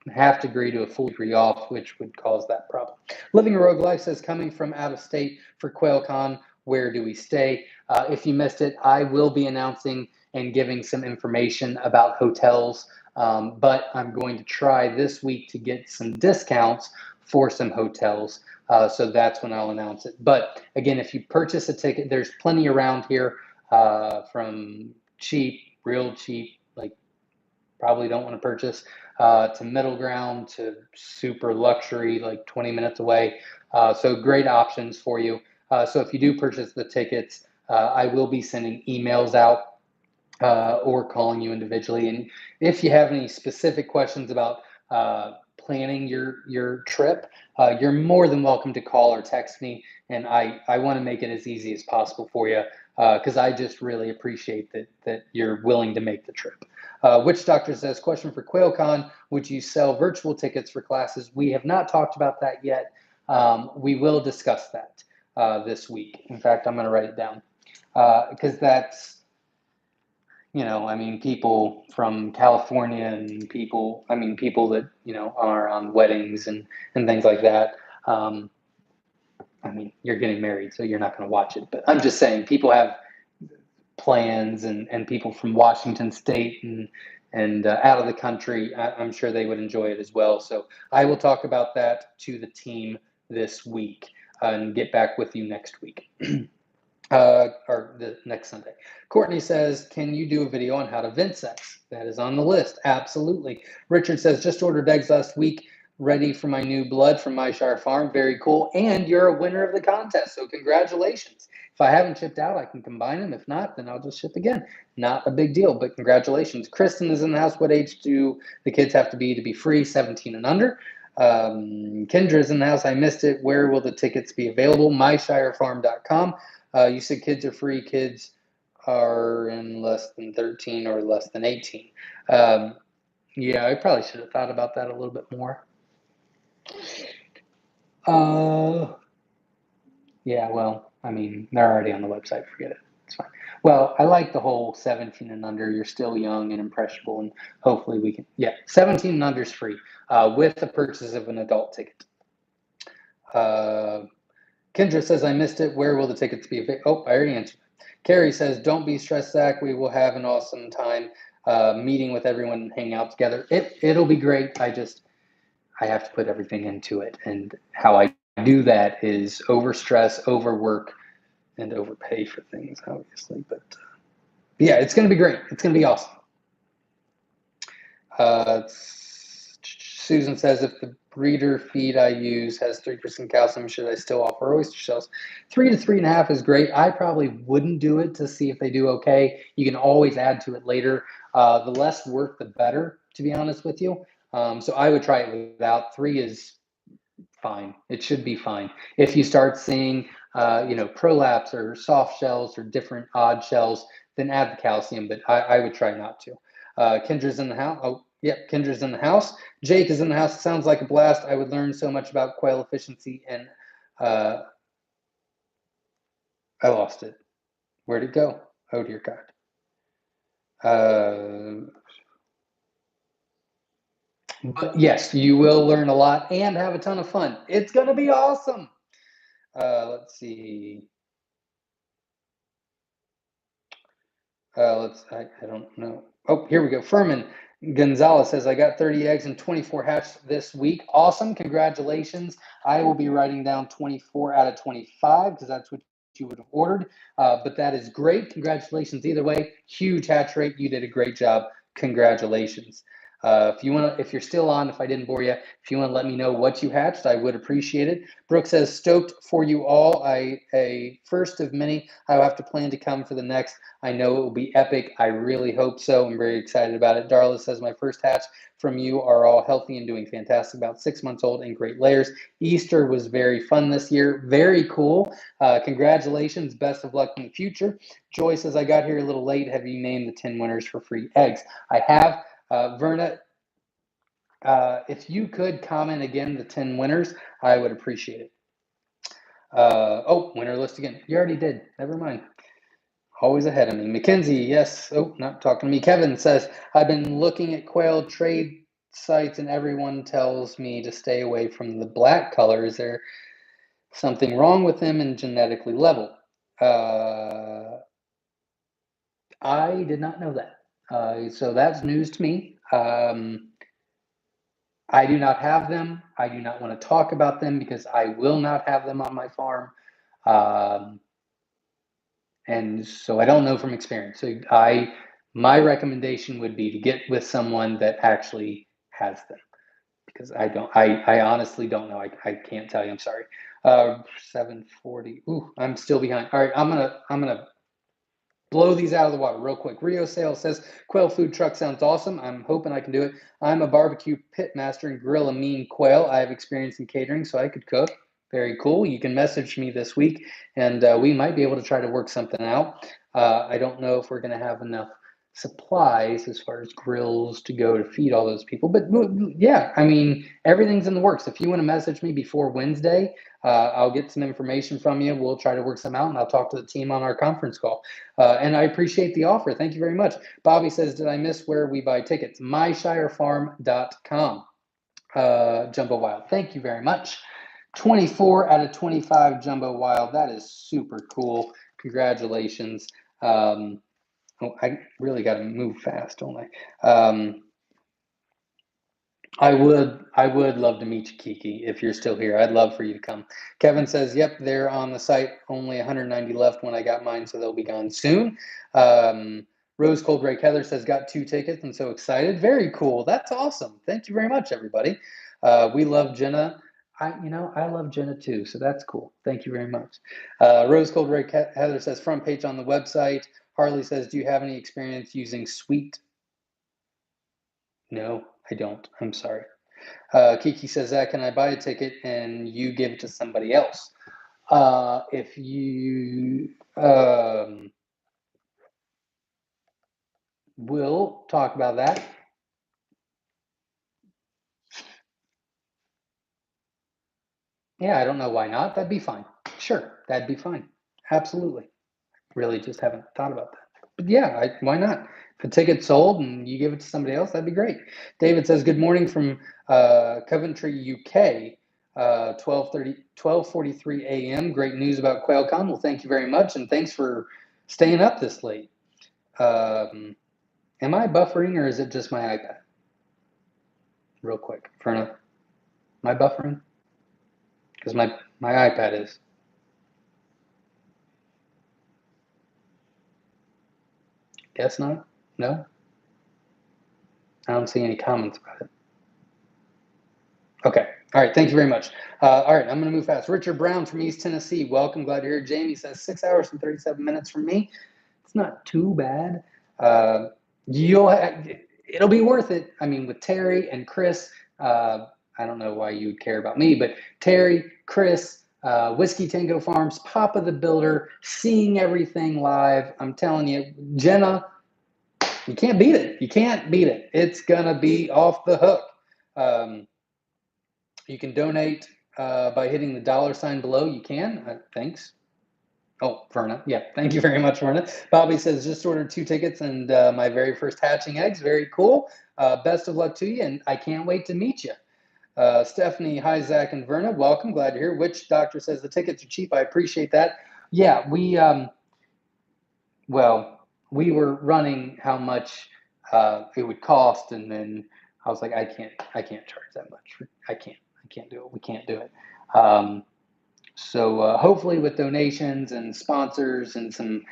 have to agree to a full degree off, which would cause that problem. Living a Rogue Life says, coming from out of state for QuailCon, where do we stay? If you missed it, I will be announcing and giving some information about hotels, but I'm going to try this week to get some discounts for some hotels. So that's when I'll announce it. But again, if you purchase a ticket, there's plenty around here, from cheap, real cheap, like probably don't want to purchase, to middle ground to super luxury, like 20 minutes away. So great options for you. So if you do purchase the tickets, I will be sending emails out or calling you individually. And if you have any specific questions about planning your trip, you're more than welcome to call or text me. And I want to make it as easy as possible for you, because I just really appreciate that you're willing to make the trip. Witch Doctor says, question for QuailCon, would you sell virtual tickets for classes? We have not talked about that yet. We will discuss that this week. In fact, I'm going to write it down, because that's, I mean, people from California and people that, are on weddings and things like that. I mean, you're getting married, so you're not going to watch it, but I'm just saying people have plans, and people from Washington State and out of the country. I'm sure they would enjoy it as well. So I will talk about that to the team this week and get back with you next week. Or the next Sunday. Courtney says, can you do a video on how to vent sex? That is on the list. Absolutely. Richard says, just ordered eggs last week. Ready for my new blood from Myshire Farm. Very cool. And you're a winner of the contest. So congratulations. If I haven't shipped out, I can combine them. If not, then I'll just ship again. Not a big deal, but congratulations. Kristen is in the house. What age do the kids have to be free? 17 and under. Kendra's in the house. I missed it. Where will the tickets be available? MyShireFarm.com. You said kids are free. Kids are in less than 13 or less than 18. Yeah, I probably should have thought about that a little bit more. Yeah, well, I mean, they're already on the website. Forget it. It's fine. Well, I like the whole 17 and under. You're still young and impressionable, and hopefully we can. Yeah, 17 and under is free with the purchase of an adult ticket. Kendra says, I missed it. Where will the tickets be available? Oh, I already answered. Carrie says, don't be stressed, Zach. We will have an awesome time meeting with everyone and hang out together. It'll be great. I have to put everything into it. And how I do that is overstress, overwork, and overpay for things, obviously. But yeah, it's going to be great. It's going to be awesome. Susan says, if the breeder feed I use has 3% calcium, should I still offer oyster shells? 3 to 3.5 is great. I probably wouldn't do it to see if they do okay. You can always add to it later. The less work, the better, to be honest with you. So I would try it without. 3 is fine. It should be fine. If you start seeing, prolapse or soft shells or different odd shells, then add the calcium, but I would try not to. Kendra's in the house. Oh, yep, Kendra's in the house. Jake is in the house. It sounds like a blast. I would learn so much about quail efficiency, and I lost it. Where'd it go? Oh, dear God. But yes, you will learn a lot and have a ton of fun. It's going to be awesome. Let's see. I don't know. Oh, here we go. Furman Gonzalez says, I got 30 eggs and 24 hatched this week. Awesome. Congratulations. I will be writing down 24 out of 25 because that's what you would have ordered. But that is great. Congratulations either way. Huge hatch rate. You did a great job. Congratulations. If you're still on, if I didn't bore you, if you want to let me know what you hatched, I would appreciate it. Brooke says, stoked for you all. A first of many. I will have to plan to come for the next. I know it will be epic. I really hope so. I'm very excited about it. Darla says, my first hatch from you are all healthy and doing fantastic. About 6 months old and great layers. Easter was very fun this year. Very cool. Congratulations. Best of luck in the future. Joy says, I got here a little late. Have you named the 10 winners for free eggs? I have. Verna, if you could comment again the 10 winners, I would appreciate it. Winner list again. You already did. Never mind. Always ahead of me. Mackenzie, yes. Oh, not talking to me. Kevin says, I've been looking at quail trade sites and everyone tells me to stay away from the black color. Is there something wrong with them and genetically level? I did not know that. So that's news to me. I do not have them. I do not want to talk about them because I will not have them on my farm. And so I don't know from experience. So my recommendation would be to get with someone that actually has them, because I honestly don't know. I can't tell you. I'm sorry. 740. Ooh, I'm still behind. All right, I'm gonna blow these out of the water real quick. Rio Sales says, quail food truck sounds awesome. I'm hoping I can do it. I'm a barbecue pit master and grill a mean quail. I have experience in catering, so I could cook. Very cool. You can message me this week, and we might be able to try to work something out. I don't know if we're going to have enough supplies as far as grills to go to feed all those people. But yeah, I mean, everything's in the works. If you want to message me before Wednesday, I'll get some information from you. We'll try to work some out, and I'll talk to the team on our conference call. And I appreciate the offer. Thank you very much. Bobby says, did I miss where we buy tickets? myshirefarm.com. Jumbo Wild. Thank you very much. 24 out of 25 Jumbo Wild. That is super cool. Congratulations. I really got to move fast, don't I? I would love to meet you, Kiki, if you're still here. I'd love for you to come. Kevin says, yep, they're on the site. Only 190 left when I got mine, so they'll be gone soon. Rose Cold Ray Heather says, got 2 tickets and so excited. Very cool. That's awesome. Thank you very much, everybody. We love Jenna. I love Jenna too, so that's cool. Thank you very much. Rose Cold Ray Heather says, front page on the website. Harley says, do you have any experience using Sweet? No, I don't. I'm sorry. Kiki says, Zach, can I buy a ticket and you give it to somebody else? If you we'll talk about that. Yeah, I don't know why not. That'd be fine. Sure, that'd be fine. Absolutely. Really just haven't thought about that. But yeah, why not? If a ticket's sold and you give it to somebody else, that'd be great. David says, good morning from Coventry, UK. 12:43 a.m. Great news about QuailCon. Well, thank you very much, and thanks for staying up this late. Am I buffering or is it just my iPad? Real quick, Ferna. Am I buffering? Because my iPad is. Guess not. No. I don't see any comments about it. Okay. All right. Thank you very much. All right. I'm going to move fast. Richard Brown from East Tennessee. Welcome. Glad you're here. Jamie says 6 hours and 37 minutes from me. It's not too bad. It'll be worth it. I mean, with Terry and Chris, I don't know why you would care about me, but Terry, Chris, Whiskey Tango Farms, Papa the Builder, seeing everything live. I'm telling you, Jenna, you can't beat it. You can't beat it. It's going to be off the hook. You can donate by hitting the $ below. You can. Thanks. Oh, Verna. Yeah, thank you very much, Verna. Bobby says, just ordered 2 tickets and my very first hatching eggs. Very cool. Best of luck to you, and I can't wait to meet you. Stephanie, hi, Zach and Verna. Welcome. Glad you're here. Which doctor says the tickets are cheap? I appreciate that. Yeah, we were running how much it would cost, and then I was like, I can't charge that much. I can't do it. We can't do it. So hopefully with donations and sponsors and some,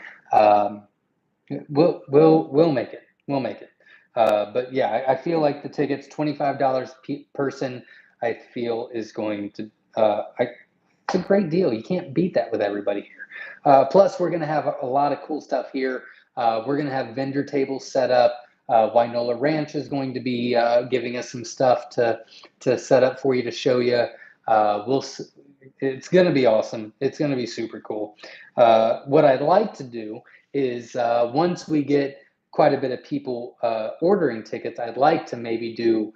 we'll make it. We'll make it. But yeah, I feel like the tickets, $25 person, I feel is going to. It's a great deal. You can't beat that with everybody here. Plus, we're going to have a lot of cool stuff here. We're going to have vendor tables set up. Wynola Ranch is going to be giving us some stuff to set up for you to show you. It's going to be awesome. It's going to be super cool. What I'd like to do is once we get quite a bit of people ordering tickets, I'd like to maybe do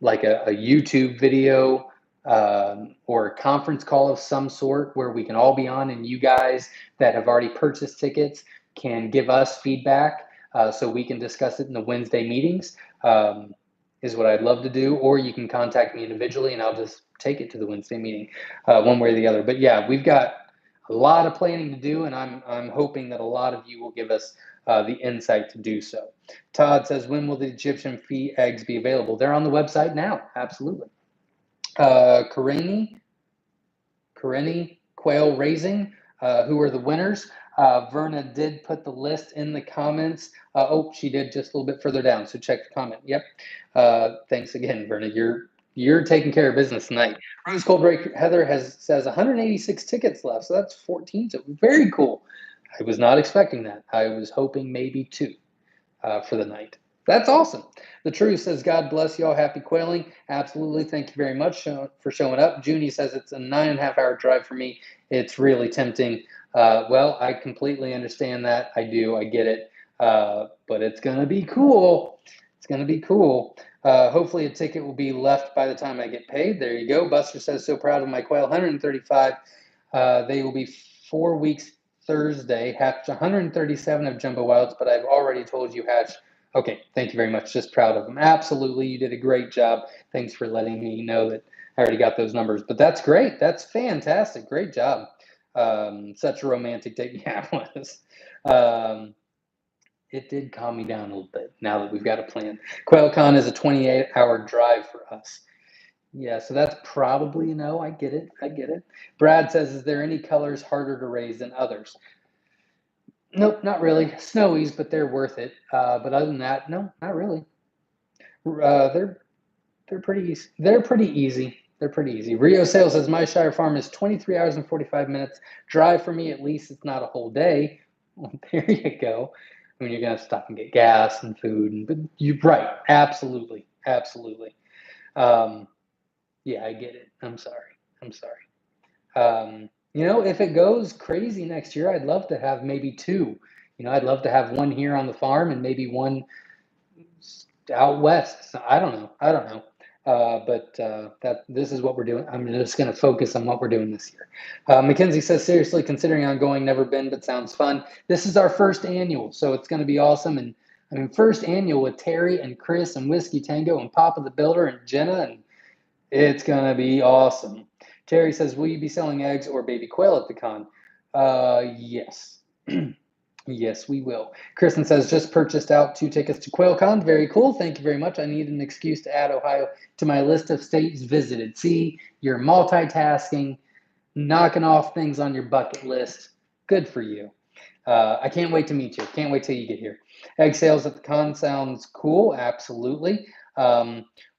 like a YouTube video or a conference call of some sort where we can all be on, and you guys that have already purchased tickets can give us feedback so we can discuss it in the Wednesday meetings. is what I'd love to do, or you can contact me individually and I'll just take it to the Wednesday meeting, one way or the other. But yeah, we've got a lot of planning to do, and I'm hoping that a lot of you will give us the insight to do so. Todd says, when will the Egyptian fee eggs be available? They're on the website now. Absolutely. Karini Quail Raising, who are the winners. Verna did put the list in the comments. She did just a little bit further down, so check the comment. Yep. Thanks again, Verna. You're taking care of business tonight. Rose Cold Break Heather says 186 tickets left, so that's 14. So very cool. I was not expecting that. I was hoping maybe 2 for the night. That's awesome. The Truth says, God bless y'all. Happy quailing. Absolutely. Thank you very much for showing up. Junie says, it's a 9.5-hour drive for me. It's really tempting. Well, I completely understand that. I do. I get it. But it's going to be cool. It's going to be cool. Hopefully a ticket will be left by the time I get paid. There you go. Buster says, so proud of my quail. 135. They will be 4 weeks Thursday. Hatched 137 of jumbo wilds, but I've already told you hatched. Okay, thank you very much. Just proud of them. Absolutely, you did a great job. Thanks for letting me know that I already got those numbers. But that's great. That's fantastic. Great job. Such a romantic day. Yeah, it was. It did calm me down a little bit now that we've got a plan. QuailCon is a 28-hour drive for us. Yeah, so that's probably a no. I get it. I get it. Brad says, is there any colors harder to raise than others? Nope, not really. Snowies, but they're worth it. But other than that, no, not really. They're pretty easy. They're pretty easy. They're pretty easy. Rio Sales says, my Shire farm is 23 hours and 45 minutes. Drive for me, at least it's not a whole day. Well, there you go. I mean, you're going to stop and get gas and food. But you're right. Absolutely. Absolutely. Yeah, I get it. I'm sorry. If it goes crazy next year, I'd love to have maybe 2. I'd love to have one here on the farm and maybe one out west. So I don't know. But this is what we're doing. I'm just going to focus on what we're doing this year. Mackenzie says, seriously, considering on going, never been, but sounds fun. This is our first annual, so it's going to be awesome. And I mean, first annual with Terry and Chris and Whiskey Tango and Papa the Builder and Jenna, and it's going to be awesome. Terry says, will you be selling eggs or baby quail at the con? Yes. Yes, we will. Kristen says, just purchased out 2 tickets to QuailCon. Very cool. Thank you very much. I need an excuse to add Ohio to my list of states visited. See, you're multitasking, knocking off things on your bucket list. Good for you. I can't wait to meet you. Can't wait till you get here. Egg sales at the con sounds cool. Absolutely.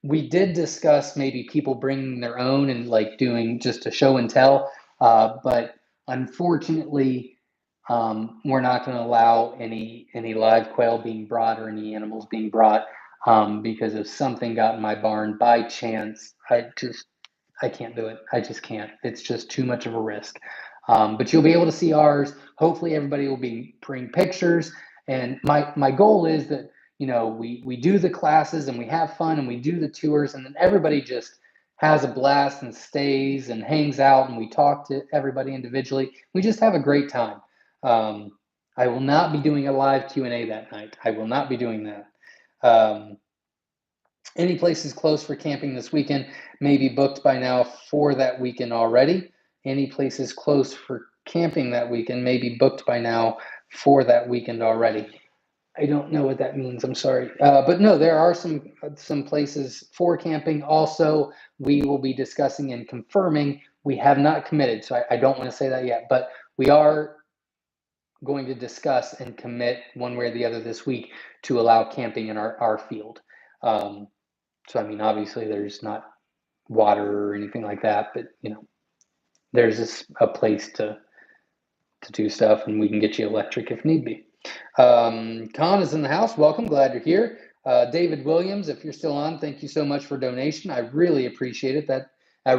We did discuss maybe people bringing their own and like doing just a show and tell. But unfortunately, we're not going to allow any live quail being brought or any animals being brought because if something got in my barn by chance, I can't do it. I just can't. It's just too much of a risk. But you'll be able to see ours. Hopefully everybody will be bring pictures. And my goal is that, we do the classes and we have fun and we do the tours and then everybody just has a blast and stays and hangs out and we talk to everybody individually. We just have a great time. I will not be doing a live Q&A that night. I will not be doing that. Any places close for camping this weekend may be booked by now for that weekend already. Any places close for camping that weekend may be booked by now for that weekend already. I don't know what that means. I'm sorry. But no, there are some places for camping. Also, we will be discussing and confirming. We have not committed, so I don't want to say that yet. But we are going to discuss and commit one way or the other this week to allow camping in our field. So, I mean, obviously there's not water or anything like that, but, there's a place to do stuff and we can get you electric if need be. Con is in the house. Welcome. Glad you're here. David Williams, if you're still on, thank you so much for donation. I really appreciate it. That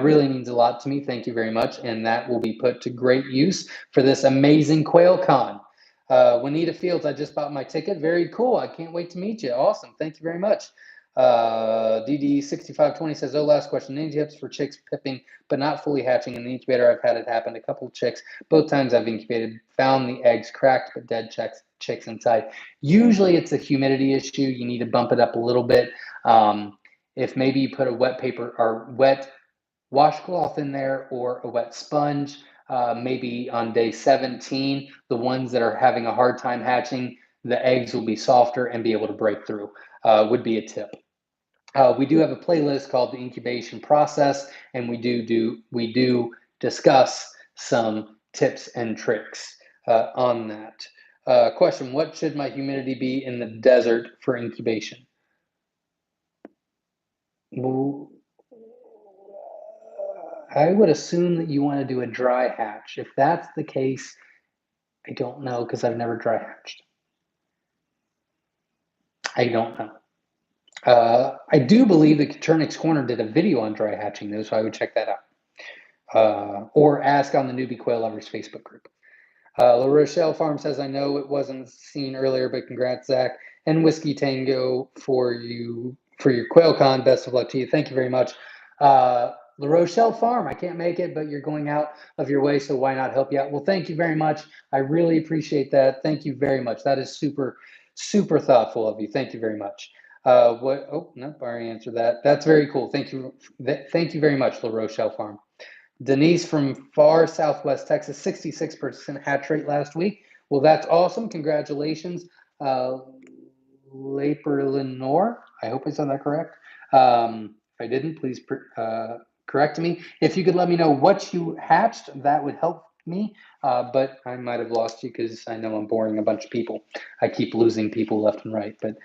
really means a lot to me. Thank you very much. And that will be put to great use for this amazing QuailCon. Juanita Fields, I just bought my ticket. Very cool. I can't wait to meet you. Awesome. Thank you very much. DD6520 says, last question. Any tips for chicks pipping but not fully hatching in the incubator? I've had it happen. A couple of chicks, both times I've incubated, found the eggs cracked but dead chicks inside. Usually it's a humidity issue. You need to bump it up a little bit. if maybe you put a wet paper or wet washcloth in there or a wet sponge, maybe on day 17, the ones that are having a hard time hatching, the eggs will be softer and be able to break through, would be a tip. We do have a playlist called the Incubation Process, and we do discuss some tips and tricks on that. Question: what should my humidity be in the desert for incubation? I would assume that you want to do a dry hatch. If that's the case, I don't know because I've never dry hatched. I don't know. I do believe that Turnix Corner did a video on dry hatching though, so I would check that out. Or ask on the Newbie Quail Lovers Facebook group. La Rochelle Farm says, I know it wasn't seen earlier, but congrats, Zach. And Whiskey Tango for your QuailCon. Best of luck to you. Thank you very much. La Rochelle Farm, I can't make it, but you're going out of your way, so why not help you out? Well, thank you very much. I really appreciate that. Thank you very much. That is super, super thoughtful of you. Thank you very much. Oh, no, I already answered that. That's very cool. Thank you. Thank you very much, La Rochelle Farm. Denise from far southwest Texas, 66% hatch rate last week. Well, that's awesome. Congratulations. Laper Lenore, I hope I said that correct. If I didn't, please correct me. If you could let me know what you hatched, that would help me. But I might have lost you because I know I'm boring a bunch of people. I keep losing people left and right. But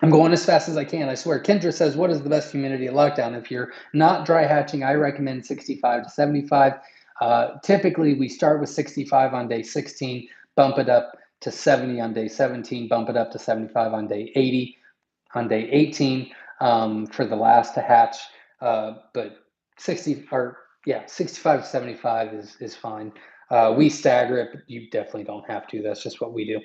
I'm going as fast as I can, I swear. Kendra says, what is the best humidity at lockdown? If you're not dry hatching, I recommend 65 to 75. Typically, we start with 65 on day 16, bump it up to 70 on day 17, bump it up to 75 on day 80, on day 18 for the last to hatch. But 65 to 75 is fine. We stagger it, but you definitely don't have to. That's just what we do.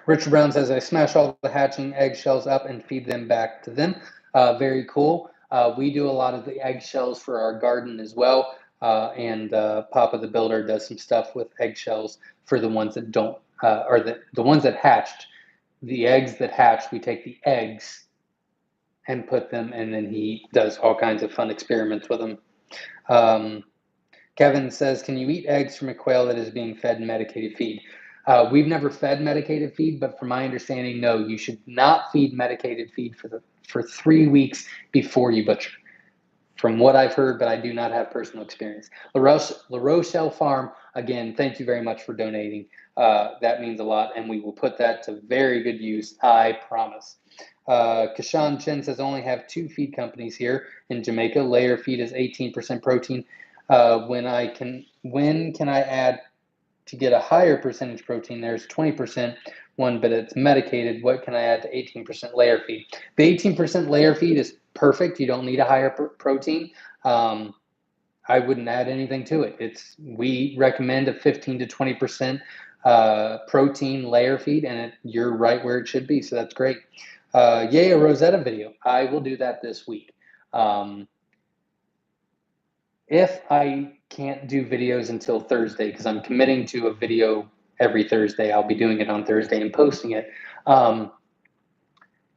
Richard Brown says, I smash all the hatching eggshells up and feed them back to them. Very cool. We do a lot of the eggshells for our garden as well. And Papa the Builder does some stuff with eggshells for the ones that don't, or the ones that hatched. The eggs that hatched, we take the eggs and put them, and then he does all kinds of fun experiments with them. Kevin says, can you eat eggs from a quail that is being fed medicated feed? We've never fed medicated feed, but from my understanding, no, you should not feed medicated feed for 3 weeks before you butcher. From what I've heard, but I do not have personal experience. La Rochelle Farm, again, thank you very much for donating. That means a lot, and we will put that to very good use, I promise. Kashan Chen says, I only have 2 feed companies here in Jamaica. Layer feed is 18% protein. When can I add to get a higher percentage protein? There's 20% one, but it's medicated. What can I add to 18% layer feed? The 18% layer feed is perfect. You don't need a higher protein. I wouldn't add anything to it. We recommend a 15 to 20% protein layer feed, and you're right where it should be. So that's great. Yay, a Rosetta video. I will do that this week. If I can't do videos until Thursday, because I'm committing to a video every Thursday, I'll be doing it on Thursday and posting it.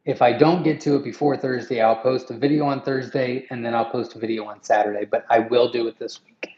If I don't get to it before Thursday, I'll post a video on Thursday, and then I'll post a video on Saturday, but I will do it this week.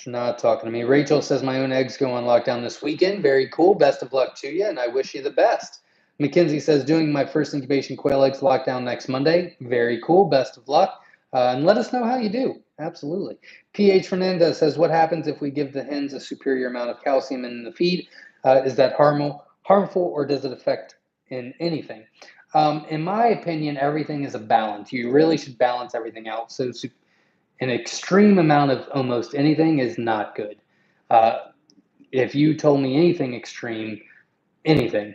Not talking to me. Rachel says, my own eggs go on lockdown this weekend. Very cool. Best of luck to you, and I wish you the best. Mackenzie says, doing my first incubation quail eggs lockdown next Monday. Very cool. Best of luck. And let us know how you do. Absolutely. PH Fernandez says, what happens if we give the hens a superior amount of calcium in the feed? Is that harmful, or does it affect in anything? In my opinion, everything is a balance. You really should balance everything out. So an extreme amount of almost anything is not good. If you told me anything extreme, anything,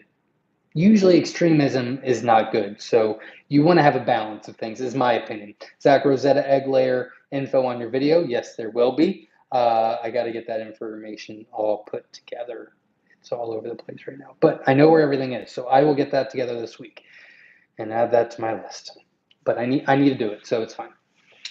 usually extremism is not good. So you want to have a balance of things, is my opinion. Zach, Rosetta egg layer info on your video? Yes, there will be. I got to get that information all put together. It's all over the place right now, but I know where everything is. So I will get that together this week and add that to my list. But I need to do it, so it's fine.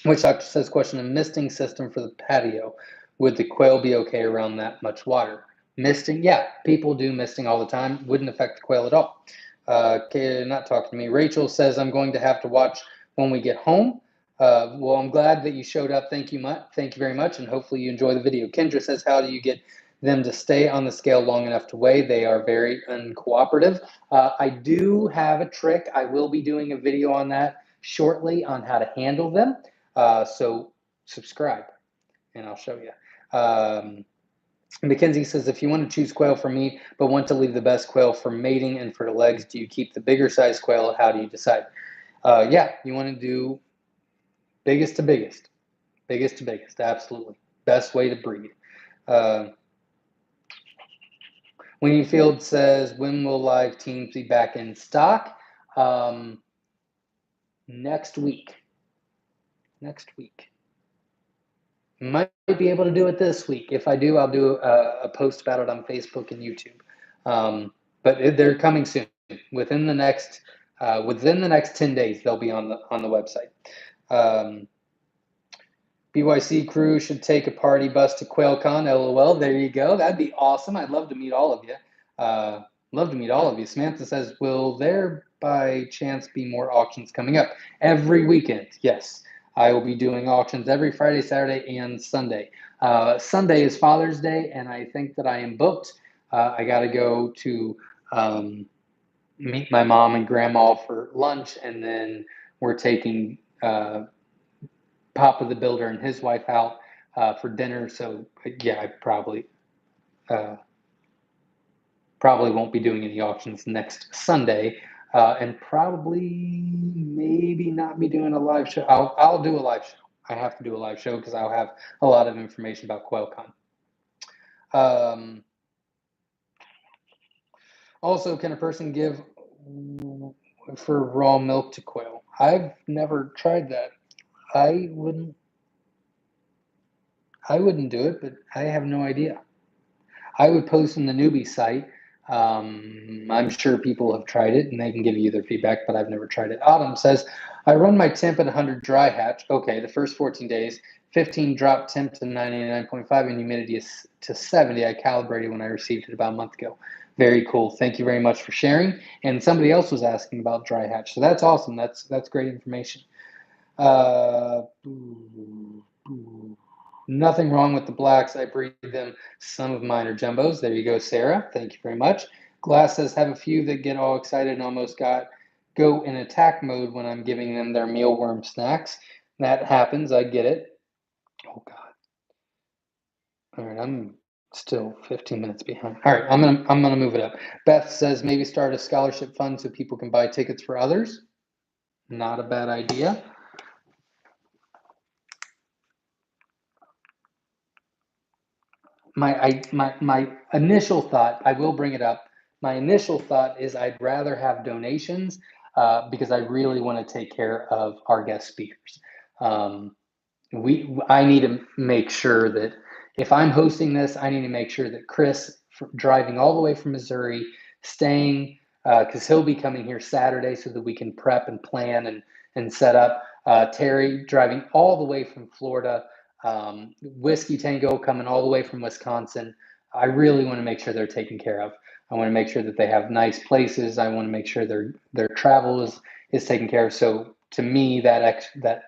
Which Doctor says, question, a misting system for the patio Would the quail be okay around that much water? Misting, yeah, people do misting all the time. Wouldn't affect the quail at all. Okay, not talking to me. Rachel says, I'm going to have to watch when we get home. Well, I'm glad that you showed up. Thank you very much, and hopefully you enjoy the video. Kendra says, how do you get them to stay on the scale long enough to weigh? They are very uncooperative. I do have a trick. I will be doing a video on that shortly on how to handle them. So subscribe, and I'll show you. Mackenzie says, if you want to choose quail for meat, but want to leave the best quail for mating and for the legs, do you keep the bigger size quail? How do you decide? Yeah, you want to do biggest to biggest. Biggest to biggest, absolutely. Best way to breed. Winniefield says, when will live teams be back in stock? Next week. Next week. Might be able to do it this week. If I do, I'll do a post about it on Facebook and YouTube. But they're coming soon. Within the next 10 days, they'll be on the website. BYC crew should take a party bus to QuailCon. LOL. There you go. That'd be awesome. I'd love to meet all of you. Samantha says, will there by chance be more auctions coming up? Every weekend, yes. I will be doing auctions every Friday, Saturday, and Sunday. Sunday is Father's Day, and I think that I am booked. I got to go to meet my mom and grandma for lunch, and then we're taking Papa the Builder and his wife out for dinner. So yeah, I probably won't be doing any auctions next Sunday, and probably maybe not be doing a live show. I'll do a live show. I have to do a live show because I'll have a lot of information about QuailCon. Also, can a person give for raw milk to quail? I've never tried that. I wouldn't do it, but I have no idea. I would post in the newbie site. I'm sure people have tried it and they can give you their feedback, but I've never tried it. Autumn says, I run my temp at 100 dry hatch. Okay, the first 14 days, 15 drop temp to 99.5 and humidity is to 70. I calibrated when I received it about a month ago. Very cool. Thank you very much for sharing. And somebody else was asking about dry hatch. So that's awesome. That's great information. Nothing wrong with the blacks. I breed them. Some of mine are jumbos. There you go, Sarah. Thank you very much. Glass says, have a few that get all excited and almost go in attack mode when I'm giving them their mealworm snacks. That happens. I get it. Oh, God. All right, I'm still 15 minutes behind. All right, I'm gonna move it up. Beth says, maybe start a scholarship fund so people can buy tickets for others. Not a bad idea. My initial thought, I will bring it up. My initial thought is I'd rather have donations because I really want to take care of our guest speakers. I need to make sure that if I'm hosting this, I need to make sure that Chris, driving all the way from Missouri, staying because he'll be coming here Saturday so that we can prep and plan and set up. Terry driving all the way from Florida. Whiskey Tango coming all the way from Wisconsin. I really want to make sure they're taken care of. I want to make sure that they have nice places. I want to make sure their travel is taken care of. So to me, that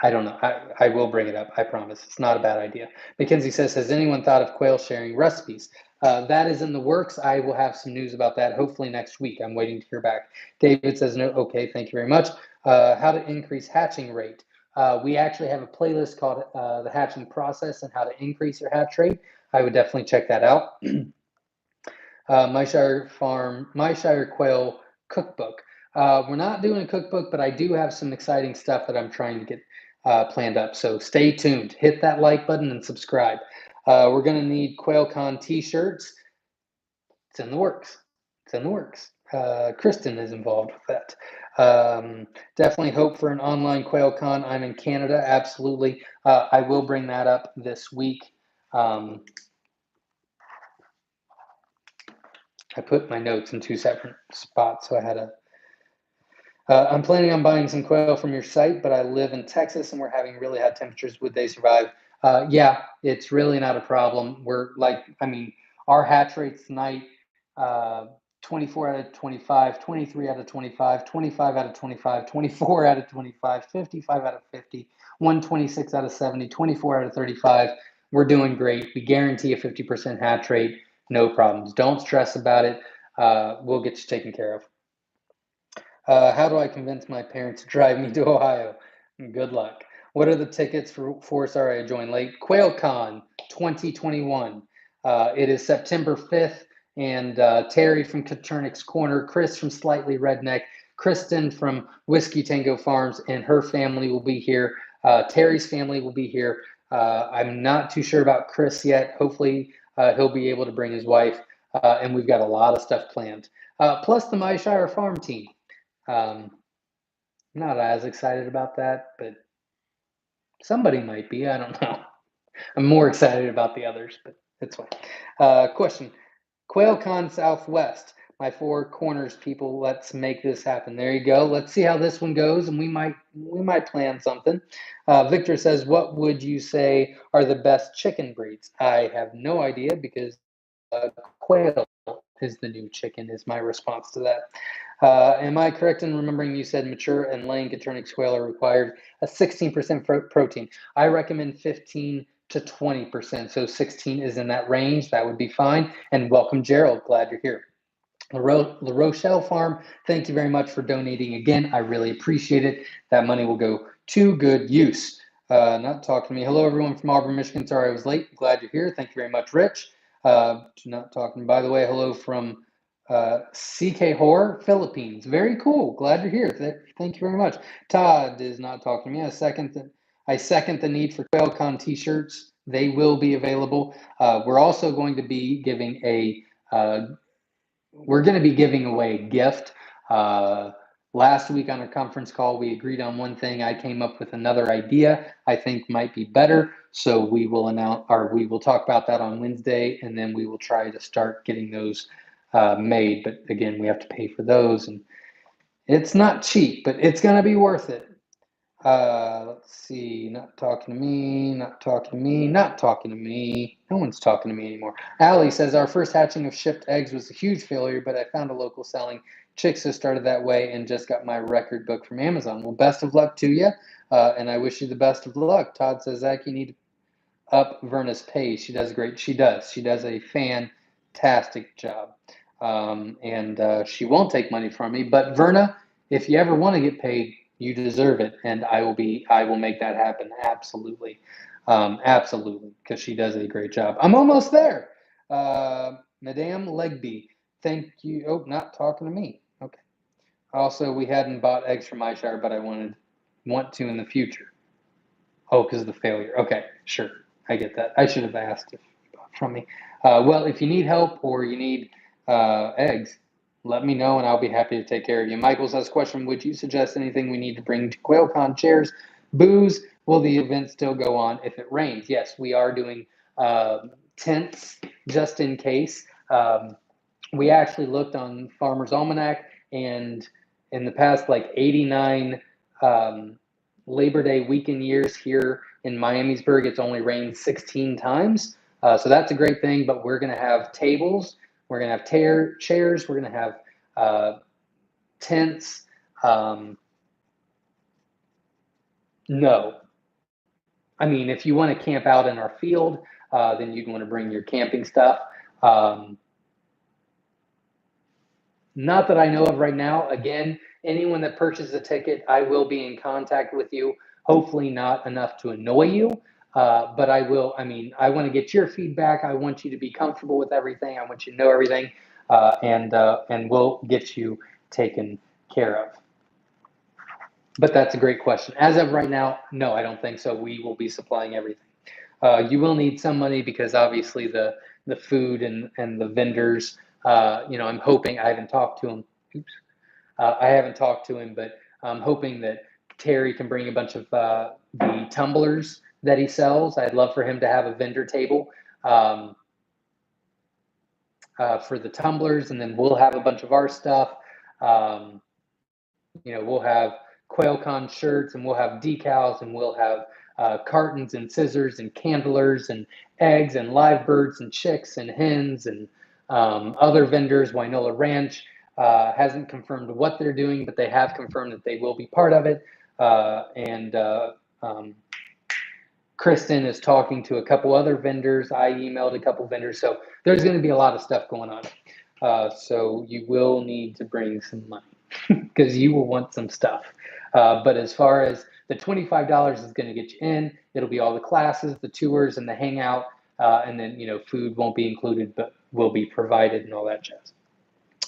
I don't know. I will bring it up. I promise. It's not a bad idea. Mackenzie says, has anyone thought of quail sharing recipes? That is in the works. I will have some news about that hopefully next week. I'm waiting to hear back. David says, no. Okay, thank you very much. How to increase hatching rate. We actually have a playlist called the hatching process and how to increase your hatch rate. I would definitely check that out. Myshire Quail cookbook. We're not doing a cookbook, but I do have some exciting stuff that I'm trying to get planned up. So stay tuned. Hit that like button and subscribe. We're going to need QuailCon t-shirts. It's in the works. Kristen is involved with that. Definitely hope for an online QuailCon. I'm in Canada, absolutely. I will bring that up this week. I put my notes in two separate spots, so I had I'm planning on buying some quail from your site, but I live in Texas and we're having really hot temperatures. Would they survive? Yeah, it's really not a problem. We're like, I mean, our hatch rates tonight, uh, 24 out of 25, 23 out of 25, 25 out of 25, 24 out of 25, 55 out of 50, 126 out of 70, 24 out of 35. We're doing great. We guarantee a 50% hatch rate, no problems. Don't stress about it. We'll get you taken care of. How do I convince my parents to drive me to Ohio? Good luck. What are the tickets for sorry I joined late? QuailCon 2021. It is September 5th, and Terry from Caternix Corner, Chris from Slightly Redneck, Kristen from Whiskey Tango Farms, and her family will be here. Terry's family will be here. I'm not too sure about Chris yet. Hopefully, he'll be able to bring his wife, and we've got a lot of stuff planned. Plus the Myshire farm team. Um, Not as excited about that, but somebody might be. I don't know. I'm more excited about the others, but it's fine. Question: QuailCon Southwest. My Four Corners people. Let's make this happen. There you go. Let's see how this one goes, and we might plan something. Victor says, "What would you say are the best chicken breeds?" I have no idea because quail is the new chicken. Is my response to that. Am I correct in remembering you said mature and laying Caternix quail are required a 16% protein? I recommend 15 to 20%. So 16 is in that range. That would be fine. And welcome, Gerald. Glad you're here. La Rochelle Farm, thank you very much for donating again. I really appreciate it. That money will go to good use. Not talking to me. Hello, everyone from Auburn, Michigan. Sorry I was late. Glad you're here. Thank you very much, Rich. Not talking. By the way, hello from CK Horror, Philippines. Very cool. Glad you're here. Thank you very much. Todd is not talking to me. I second the need for QuailCon t-shirts. They will be available. We're also going to be giving we're going to be giving away a gift. Last week on our conference call, we agreed on one thing. I came up with another idea I think might be better. So we will talk about that on Wednesday, and then we will try to start getting those made. But again, we have to pay for those, and it's not cheap, but it's going to be worth it. Let's see. Not talking to me. Not talking to me. Not talking to me. No one's talking to me anymore. Allie says our first hatching of shipped eggs was a huge failure, but I found a local selling. Chicks have started that way and just got my record book from Amazon. Well, best of luck to you, and I wish you the best of luck. Todd says, Zach, you need to up Verna's pace. She does great. She does. She does a fantastic job, and she won't take money from me. But Verna, if you ever want to get paid, you deserve it, and I will make that happen. Absolutely, absolutely, because she does a great job. I'm almost there. Madame Legby, thank you. Oh, not talking to me. Okay. Also, we hadn't bought eggs from Myshire, but I want to in the future. Oh, because of the failure. Okay, sure. I get that. I should have asked if you bought from me. Well, if you need help or you need eggs, let me know and I'll be happy to take care of you. Michael says, question, would you suggest anything we need to bring to QuailCon? Chairs, booze? Will the event still go on if it rains? Yes, we are doing tents just in case. We actually looked on Farmer's Almanac, and in the past, like 89 Labor Day weekend years here in Miamisburg, it's only rained 16 times. So that's a great thing, but we're going to have tables, we're going to have chairs, we're going to have tents. No. I mean, if you want to camp out in our field, then you'd want to bring your camping stuff. Not that I know of right now. Again, anyone that purchases a ticket, I will be in contact with you. Hopefully not enough to annoy you, but I will. I mean, I want to get your feedback. I want you to be comfortable with everything. I want you to know everything, and we'll get you taken care of. But that's a great question. As of right now, no, I don't think so. We will be supplying everything. You will need some money because obviously the food and the vendors. I'm hoping. I haven't talked to him. Oops. I haven't talked to him, but I'm hoping that Terry can bring a bunch of the tumblers that he sells. I'd love for him to have a vendor table for the tumblers, and then we'll have a bunch of our stuff. We'll have QuailCon shirts, and we'll have decals, and we'll have cartons and scissors and candlers and eggs and live birds and chicks and hens and other vendors. Wynola Ranch hasn't confirmed what they're doing, but they have confirmed that they will be part of it. Kristen is talking to a couple other vendors. I emailed a couple vendors. So there's going to be a lot of stuff going on. So you will need to bring some money because you will want some stuff. But as far as the $25 is going to get you in, it'll be all the classes, the tours, and the hangout. And then, food won't be included, but will be provided and all that jazz.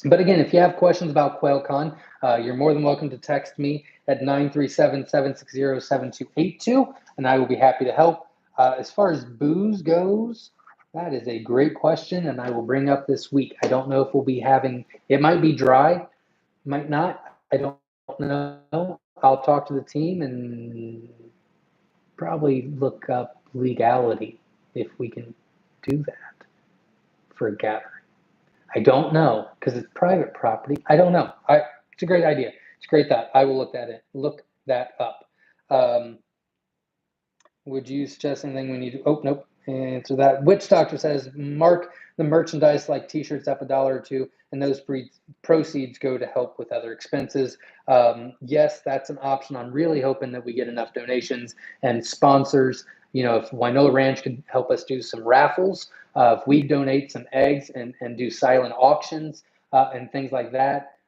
But again, if you have questions about QuailCon, you're more than welcome to text me at 937-760-7282, and I will be happy to help. As far as booze goes, that is a great question, and I will bring up this week. I don't know if we'll be having, it might be dry, might not. I don't know. I'll talk to the team and probably look up legality if we can do that for a gathering. I don't know because it's private property. I don't know. It's a great idea. It's a great thought. I will look that up. Would you suggest anything we need to? Oh, nope. Answer that. Witch Doctor says mark the merchandise like T-shirts up $1 or $2, and those proceeds go to help with other expenses. Yes, that's an option. I'm really hoping that we get enough donations and sponsors. If Wynola Ranch could help us do some raffles, if we donate some eggs and do silent auctions and things like that,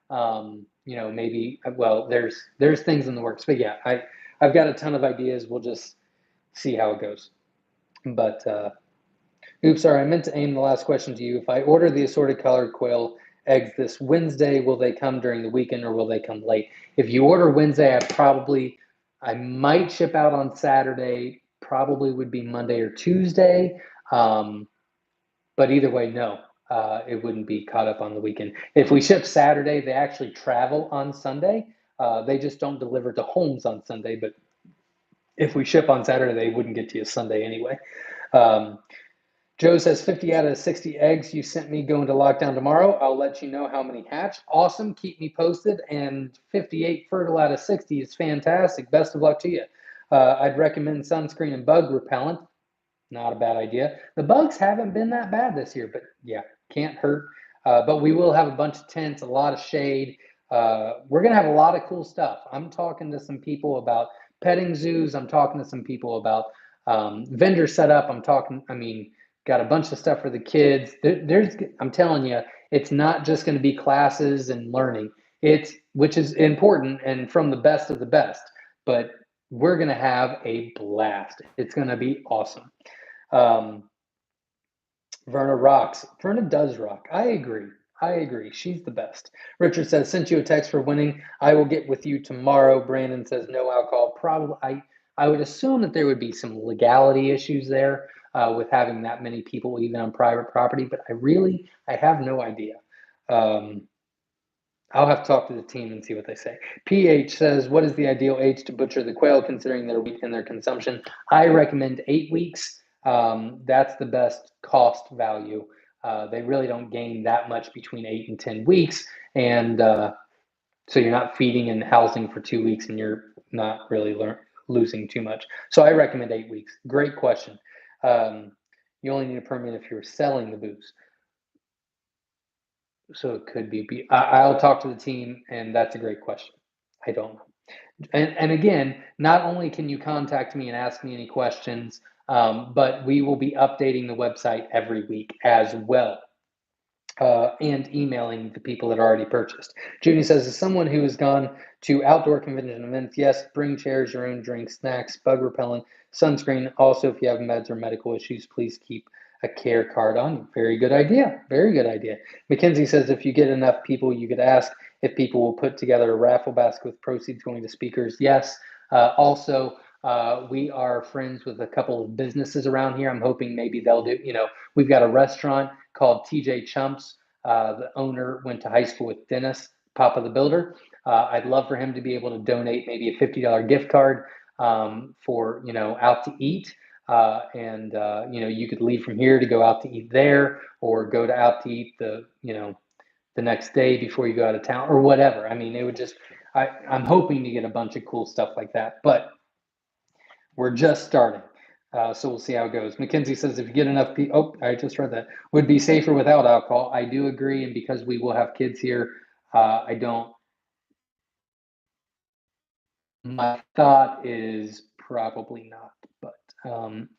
maybe. Well, there's things in the works. But yeah, I've got a ton of ideas. We'll just see how it goes. But oops, sorry, I meant to aim the last question to you. If I order the assorted colored quail eggs this Wednesday, will they come during the weekend or will they come late? If you order Wednesday, I might ship out on Saturday, probably would be Monday or Tuesday. But either way, no, it wouldn't be caught up on the weekend. If we ship Saturday, they actually travel on Sunday. They just don't deliver to homes on Sunday, but if we ship on Saturday, they wouldn't get to you Sunday anyway. Joe says 50 out of 60 eggs you sent me go into lockdown tomorrow. I'll let you know how many hatch. Awesome. Keep me posted. And 58 fertile out of 60 is fantastic. Best of luck to you. I'd recommend sunscreen and bug repellent. Not a bad idea. The bugs haven't been that bad this year, but yeah, can't hurt. But we will have a bunch of tents, a lot of shade. We're going to have a lot of cool stuff. I'm talking to some people about petting zoos. I'm talking to some people about vendor setup. Got a bunch of stuff for the kids. I'm telling you, it's not just going to be classes and learning. Which is important and from the best of the best. But we're going to have a blast. It's going to be awesome. Verna rocks. Verna does rock. I agree. She's the best. Richard says, sent you a text for winning. I will get with you tomorrow. Brandon says, no alcohol. Probably. I would assume that there would be some legality issues there with having that many people even on private property, but I have no idea. I'll have to talk to the team and see what they say. PH says, what is the ideal age to butcher the quail considering their weight and their consumption? I recommend 8 weeks. That's the best cost value. They really don't gain that much between 8 and 10 weeks. And so you're not feeding and housing for 2 weeks and you're not really losing too much. So I recommend 8 weeks. Great question. You only need a permit if you're selling the booze. So it could be. I'll talk to the team, and that's a great question. I don't know. And again, not only can you contact me and ask me any questions, but we will be updating the website every week as well. And emailing the people that already purchased. Judy says, as someone who has gone to outdoor convention events, yes, bring chairs, your own drinks, snacks, bug repellent, sunscreen. Also, if you have meds or medical issues, please keep a care card on you. Very good idea. Very good idea. Mackenzie says, if you get enough people, you could ask if people will put together a raffle basket with proceeds going to speakers. Yes. Also, we are friends with a couple of businesses around here. I'm hoping maybe they'll do, we've got a restaurant called TJ Chumps. The owner went to high school with Dennis, Papa the Builder. I'd love for him to be able to donate maybe a $50 gift card for, out to eat. You could leave from here to go out to eat there or go to out to eat the next day before you go out of town or whatever. I'm hoping to get a bunch of cool stuff like that, but we're just starting. So we'll see how it goes. Mackenzie says, if you get enough people, oh, I just read that, would be safer without alcohol. I do agree. And because we will have kids here, I don't, my thought is probably not, but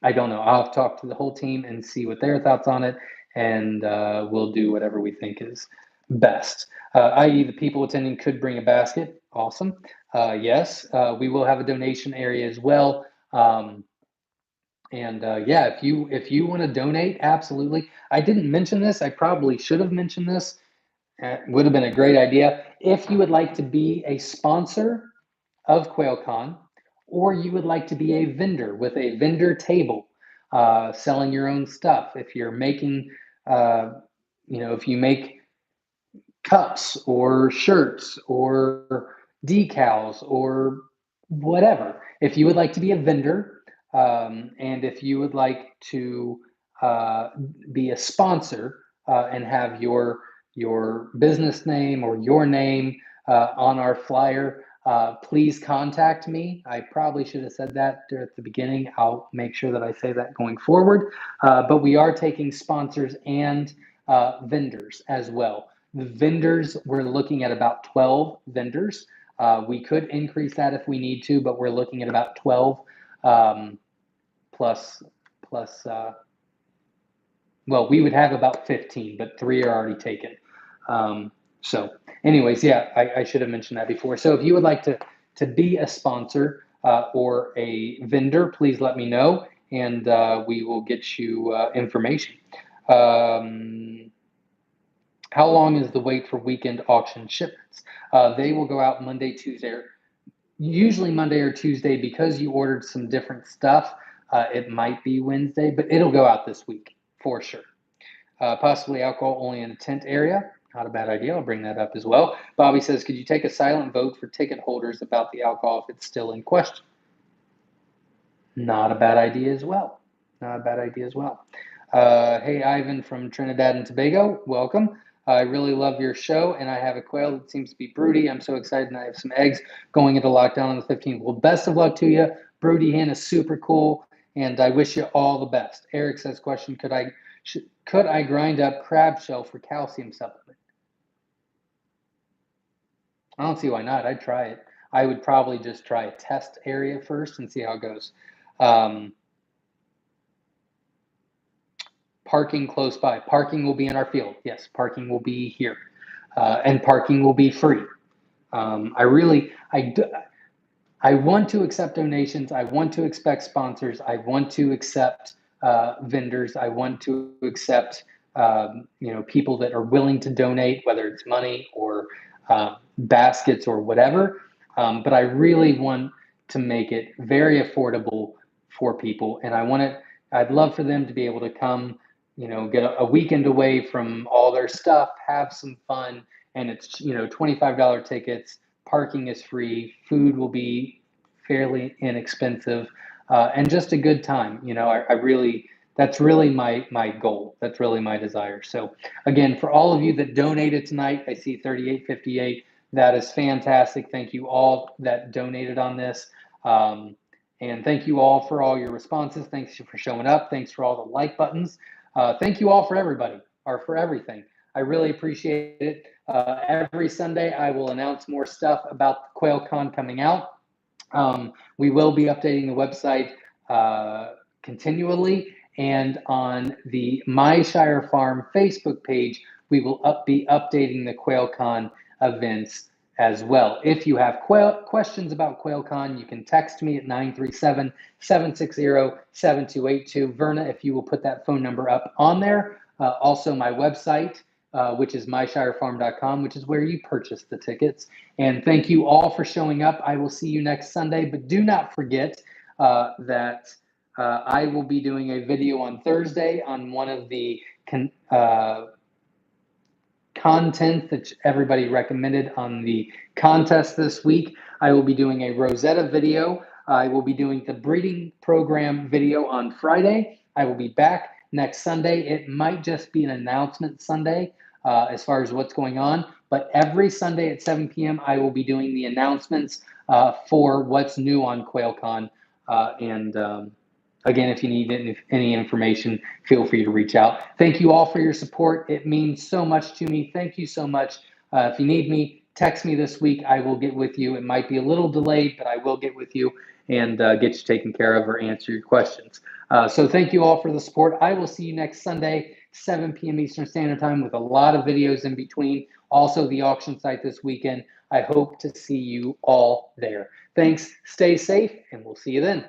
I don't know. I'll talk to the whole team and see what their thoughts on it. And we'll do whatever we think is best. I.e. the people attending could bring a basket. Awesome. Yes, we will have a donation area as well. And yeah, if you want to donate, absolutely. I didn't mention this. I probably should have mentioned this. It would have been a great idea. If you would like to be a sponsor of QuailCon, or you would like to be a vendor with a vendor table, selling your own stuff. If you're making, if you make cups or shirts or decals or whatever. If you would like to be a vendor, and if you would like to be a sponsor and have your business name or your name on our flyer, please contact me. I probably should have said that at the beginning. I'll make sure that I say that going forward. But we are taking sponsors and vendors as well. The vendors, we're looking at about 12 vendors. We could increase that if we need to, but we're looking at about 12 plus, well, we would have about 15, but 3 are already taken. So anyways, yeah, I should have mentioned that before. So if you would like to be a sponsor or a vendor, please let me know, and we will get you information. How long is the wait for weekend auction shipments? They will go out Monday, Tuesday, usually Monday or Tuesday. Because you ordered some different stuff, it might be Wednesday, but it'll go out this week for sure. Possibly alcohol only in a tent area. Not a bad idea. I'll bring that up as well. Bobby says, could you take a silent vote for ticket holders about the alcohol if it's still in question? Not a bad idea as well. Not a bad idea as well. Hey, Ivan from Trinidad and Tobago, welcome. I really love your show, and I have a quail that seems to be broody. I'm so excited, and I have some eggs going into lockdown on the 15th. Well, best of luck to you. Broody hen is super cool, and I wish you all the best. Eric says, question, could I grind up crab shell for calcium supplement? I don't see why not. I'd try it. I would probably just try a test area first and see how it goes. Parking close by. Parking will be in our field. Yes, parking will be here, and parking will be free. I want to accept donations. I want to expect sponsors. I want to accept vendors. I want to accept people that are willing to donate, whether it's money or baskets or whatever. But I really want to make it very affordable for people, and I'd love for them to be able to come, get a weekend away from all their stuff, have some fun, and it's $25 tickets. Parking is free. Food will be fairly inexpensive, and just a good time. That's really my goal. That's really my desire. So again, for all of you that donated tonight, I see 3858. That is fantastic. Thank you all that donated on this. And thank you all for all your responses. Thanks for showing up. Thanks for all the like buttons. Thank you all for everybody, or for everything. I really appreciate it. Every Sunday, I will announce more stuff about the QuailCon coming out. We will be updating the website continually, and on the Myshire Farm Facebook page, we will be updating the QuailCon events as well. If you have questions about QuailCon, you can text me at 937-760-7282. Verna, if you will put that phone number up on there. Also, my website, which is myshirefarm.com, which is where you purchase the tickets. And thank you all for showing up. I will see you next Sunday, but do not forget that I will be doing a video on Thursday on one of the content that everybody recommended on the contest this week. I will be doing a Rosetta video. I will be doing the breeding program video on Friday. I will be back next Sunday. It might just be an announcement Sunday. as far as what's going on. But every Sunday at 7 p.m., I will be doing the announcements for what's new on QuailCon. Again, if you need any information, feel free to reach out. Thank you all for your support. It means so much to me. Thank you so much. If you need me, text me this week. I will get with you. It might be a little delayed, but I will get with you and get you taken care of or answer your questions. So thank you all for the support. I will see you next Sunday, 7 p.m. Eastern Standard Time, with a lot of videos in between. Also, the auction site this weekend. I hope to see you all there. Thanks. Stay safe, and we'll see you then.